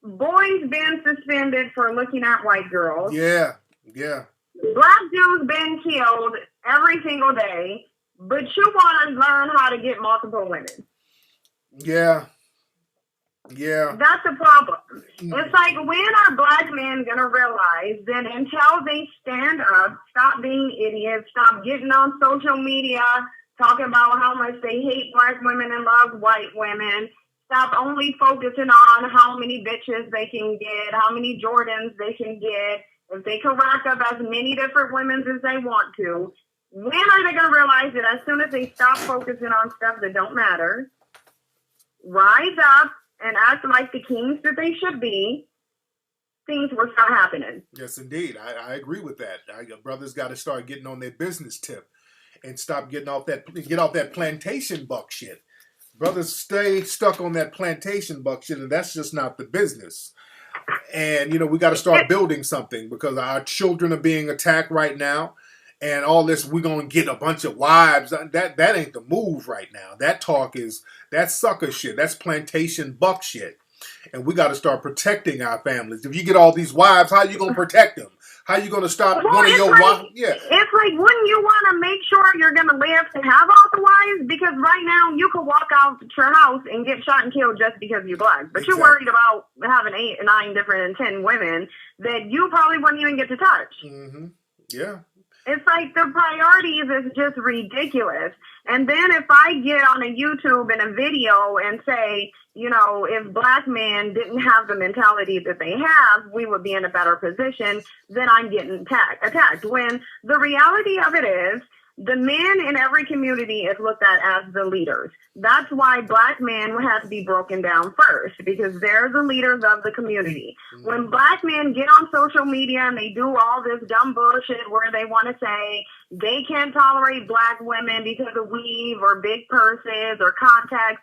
boys been suspended for looking at white girls. Yeah. Black dudes been killed every single day, but you want to learn how to get multiple women. Yeah. That's a problem. It's like, when are black men going to realize that until they stand up, stop being idiots, stop getting on social media, talking about how much they hate black women and love white women, stop only focusing on how many bitches they can get, how many Jordans they can get, if they can rack up as many different women as they want to, when are they going to realize that as soon as they stop focusing on stuff that don't matter, rise up, and act like the kings that they should be, things will start happening. Yes, indeed. I agree with that. Brothers got to start getting on their business tip and stop get off that plantation buck shit. Brothers stay stuck on that plantation buck shit, and that's just not the business. And, you know, we got to start building something because our children are being attacked right now. And all this, we're going to get a bunch of wives. That ain't the move right now. That talk is, that's sucker shit. That's plantation buck shit. And we got to start protecting our families. If you get all these wives, how you going to protect them? How you going to stop one of your wives? Yeah. It's like, wouldn't you want to make sure you're going to live to have all the wives? Because right now, you could walk out your house and get shot and killed just because you're black. But you're worried about having 8 or 9 different and 10 women that you probably wouldn't even get to touch. Mm-hmm. Yeah. It's like the priorities is just ridiculous. And then if I get on a YouTube and a video and say, you know, if black men didn't have the mentality that they have, we would be in a better position, then I'm getting attacked. When the reality of it is, the men in every community is looked at as the leaders. That's why black men have to be broken down first, because they're the leaders of the community. When black men get on social media and they do all this dumb bullshit where they want to say they can't tolerate black women because of weave or big purses or contacts,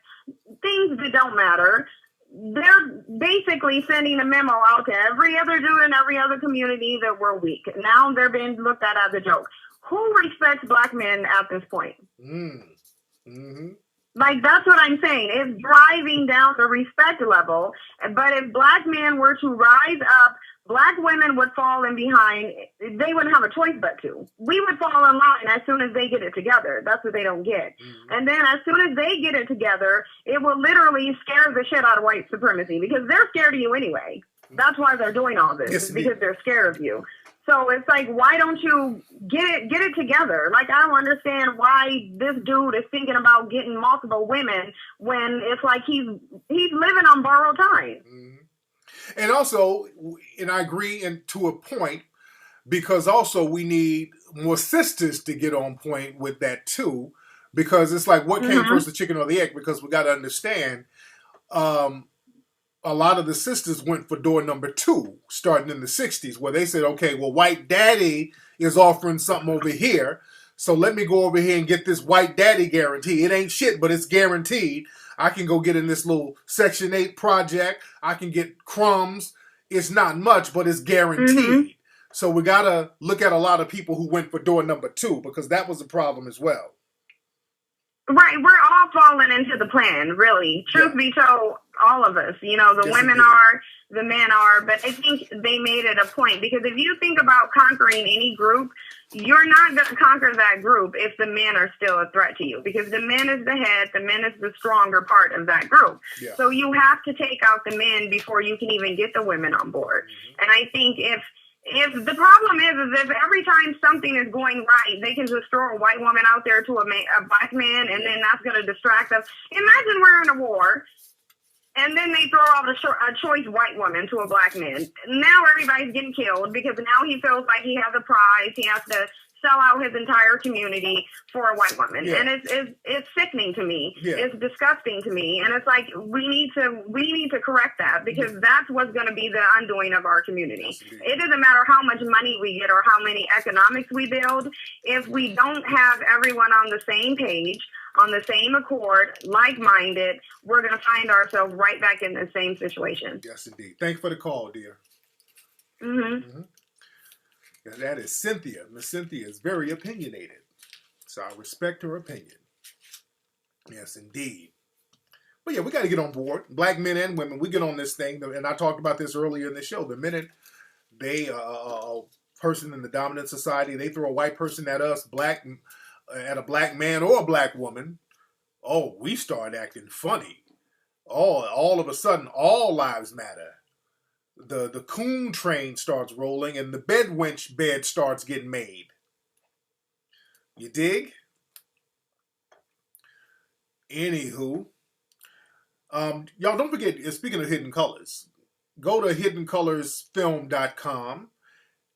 things that don't matter, they're basically sending a memo out to every other dude in every other community that we're weak. Now they're being looked at as a joke. Who respects black men at this point? Mm-hmm. Like, that's what I'm saying. It's driving down the respect level. But if black men were to rise up, black women would fall in behind. They wouldn't have a choice but to. We would fall in line as soon as they get it together. That's what they don't get. Mm-hmm. And then as soon as they get it together, it will literally scare the shit out of white supremacy, because they're scared of you anyway. That's why they're doing all this, yes, because they're scared of you. So it's like, why don't you get it together? Like, I don't understand why this dude is thinking about getting multiple women when it's like he's living on borrowed time. Mm-hmm. And also, and I agree, and to a point, because also we need more sisters to get on point with that too, because it's like, what came first, the chicken or the egg? Because we got to understand, a lot of the sisters went for door number 2, starting in the 60s, where they said, okay, well, white daddy is offering something over here, so let me go over here and get this white daddy guarantee. It ain't shit, but it's guaranteed. I can go get in this little Section 8 project. I can get crumbs. It's not much, but it's guaranteed. Mm-hmm. So we got to look at a lot of people who went for door number 2, because that was a problem as well. Right, we're all falling into the plan, really. Truth be told, all of us. You know, the women are, the men are, but I think they made it a point, because if you think about conquering any group, you're not going to conquer that group if the men are still a threat to you, because the men is the head, the men is the stronger part of that group. Yeah. So you have to take out the men before you can even get the women on board. And I think if the problem is if every time something is going right, they can just throw a white woman out there to a black man, and then that's going to distract us. Imagine we're in a war, and then they throw out a choice white woman to a black man. Now everybody's getting killed because now he feels like he has a prize. He has to sell out his entire community for a white woman. Yeah. And it's sickening to me. Yeah. It's disgusting to me. And it's like, we need to correct that, because that's what's going to be the undoing of our community. It doesn't matter how much money we get or how many economics we build. If we don't have everyone on the same page, on the same accord, like-minded, we're going to find ourselves right back in the same situation. Yes, indeed. Thanks for the call, dear. Mm-hmm. And that is Cynthia. Miss Cynthia is very opinionated, so I respect her opinion. Yes, indeed. But yeah, we got to get on board. Black men and women, we get on this thing, and I talked about this earlier in the show. The minute they, a person in the dominant society, they throw a white person at us, at a black man or a black woman, oh, we start acting funny. All of a sudden, all lives matter. The coon train starts rolling, and the bedwench bed starts getting made. You dig? Anywho, y'all don't forget, speaking of Hidden Colors, go to hiddencolorsfilm.com,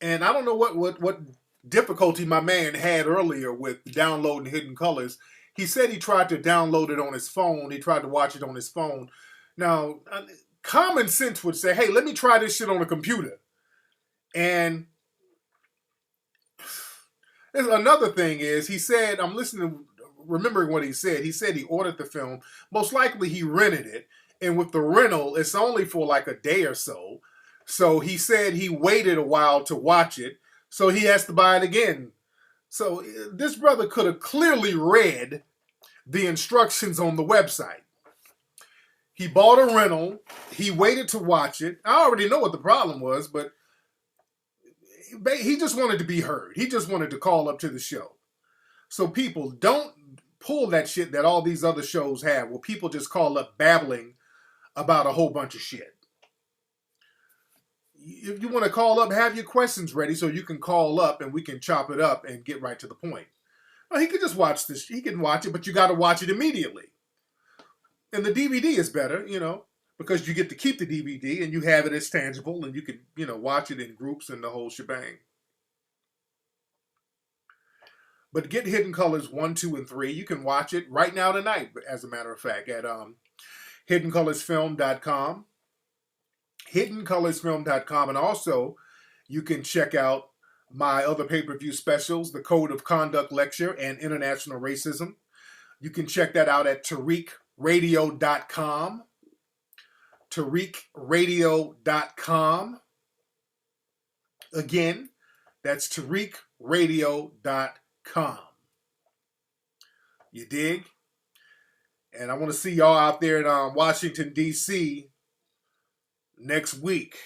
and I don't know what difficulty my man had earlier with downloading Hidden Colors. He said he tried to download it on his phone. He tried to watch it on his phone. Now, common sense would say, hey, let me try this shit on a computer. And another thing is, he said, I'm remembering what he said. He said he ordered the film. Most likely he rented it. And with the rental, it's only for like a day or so. So he said he waited a while to watch it. So he has to buy it again. So this brother could have clearly read the instructions on the website. He bought a rental. He waited to watch it. I already know what the problem was, but he just wanted to be heard. He just wanted to call up to the show. So people, don't pull that shit that all these other shows have, where people just call up babbling about a whole bunch of shit. If you want to call up, have your questions ready so you can call up and we can chop it up and get right to the point. Well, he could just watch this. He can watch it, but you got to watch it immediately. And the DVD is better, because you get to keep the DVD and you have it as tangible, and you can, watch it in groups and the whole shebang. But get Hidden Colors 1, 2, and 3. You can watch it right now tonight, as a matter of fact, at hiddencolorsfilm.com. hiddencolorsfilm.com. And also, you can check out my other pay-per-view specials, The Code of Conduct Lecture and International Racism. You can check that out at TariqRadio.com. TariqRadio.com. Again, that's TariqRadio.com. You dig? And I want to see y'all out there in Washington, D.C. next week.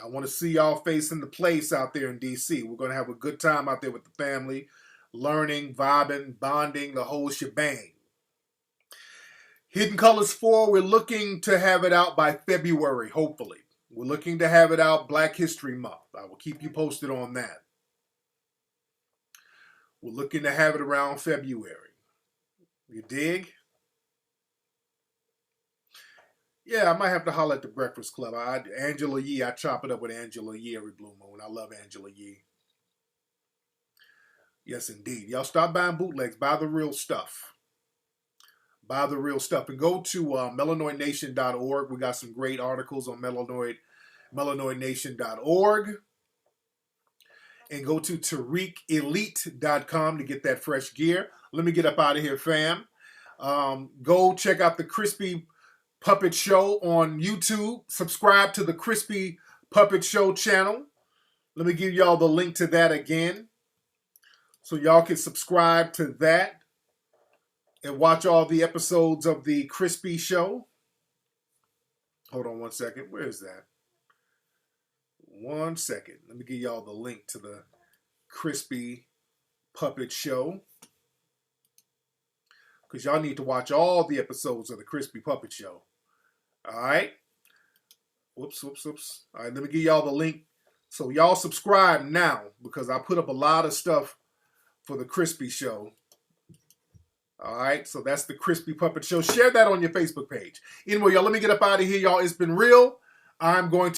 I want to see y'all facing the place out there in D.C. We're going to have a good time out there with the family, learning, vibing, bonding, the whole shebang. Hidden Colors 4, we're looking to have it out by February, hopefully. We're looking to have it out Black History Month. I will keep you posted on that. We're looking to have it around February. You dig? Yeah, I might have to holler at the Breakfast Club. Angela Yee, I chop it up with Angela Yee every blue moon. I love Angela Yee. Yes, indeed. Y'all stop buying bootlegs. Buy the real stuff. Buy the real stuff. And go to melanoidnation.org. We got some great articles on melanoidnation.org. And go to TariqElite.com to get that fresh gear. Let me get up out of here, fam. Go check out the Crispy Puppet Show on YouTube. Subscribe to the Crispy Puppet Show channel. Let me give y'all the link to that again, so y'all can subscribe to that. and watch all the episodes of the Crispy Show. Hold on one second. Where is that? 1 second. Let me give y'all the link to the Crispy Puppet Show, because y'all need to watch all the episodes of the Crispy Puppet Show. All right? Whoops. All right, let me give y'all the link. So y'all subscribe now, because I put up a lot of stuff for the Crispy Show. All right, so that's the Crispy Puppet Show. Share that on your Facebook page. Anyway, y'all, let me get up out of here, y'all. It's been real. I'm going to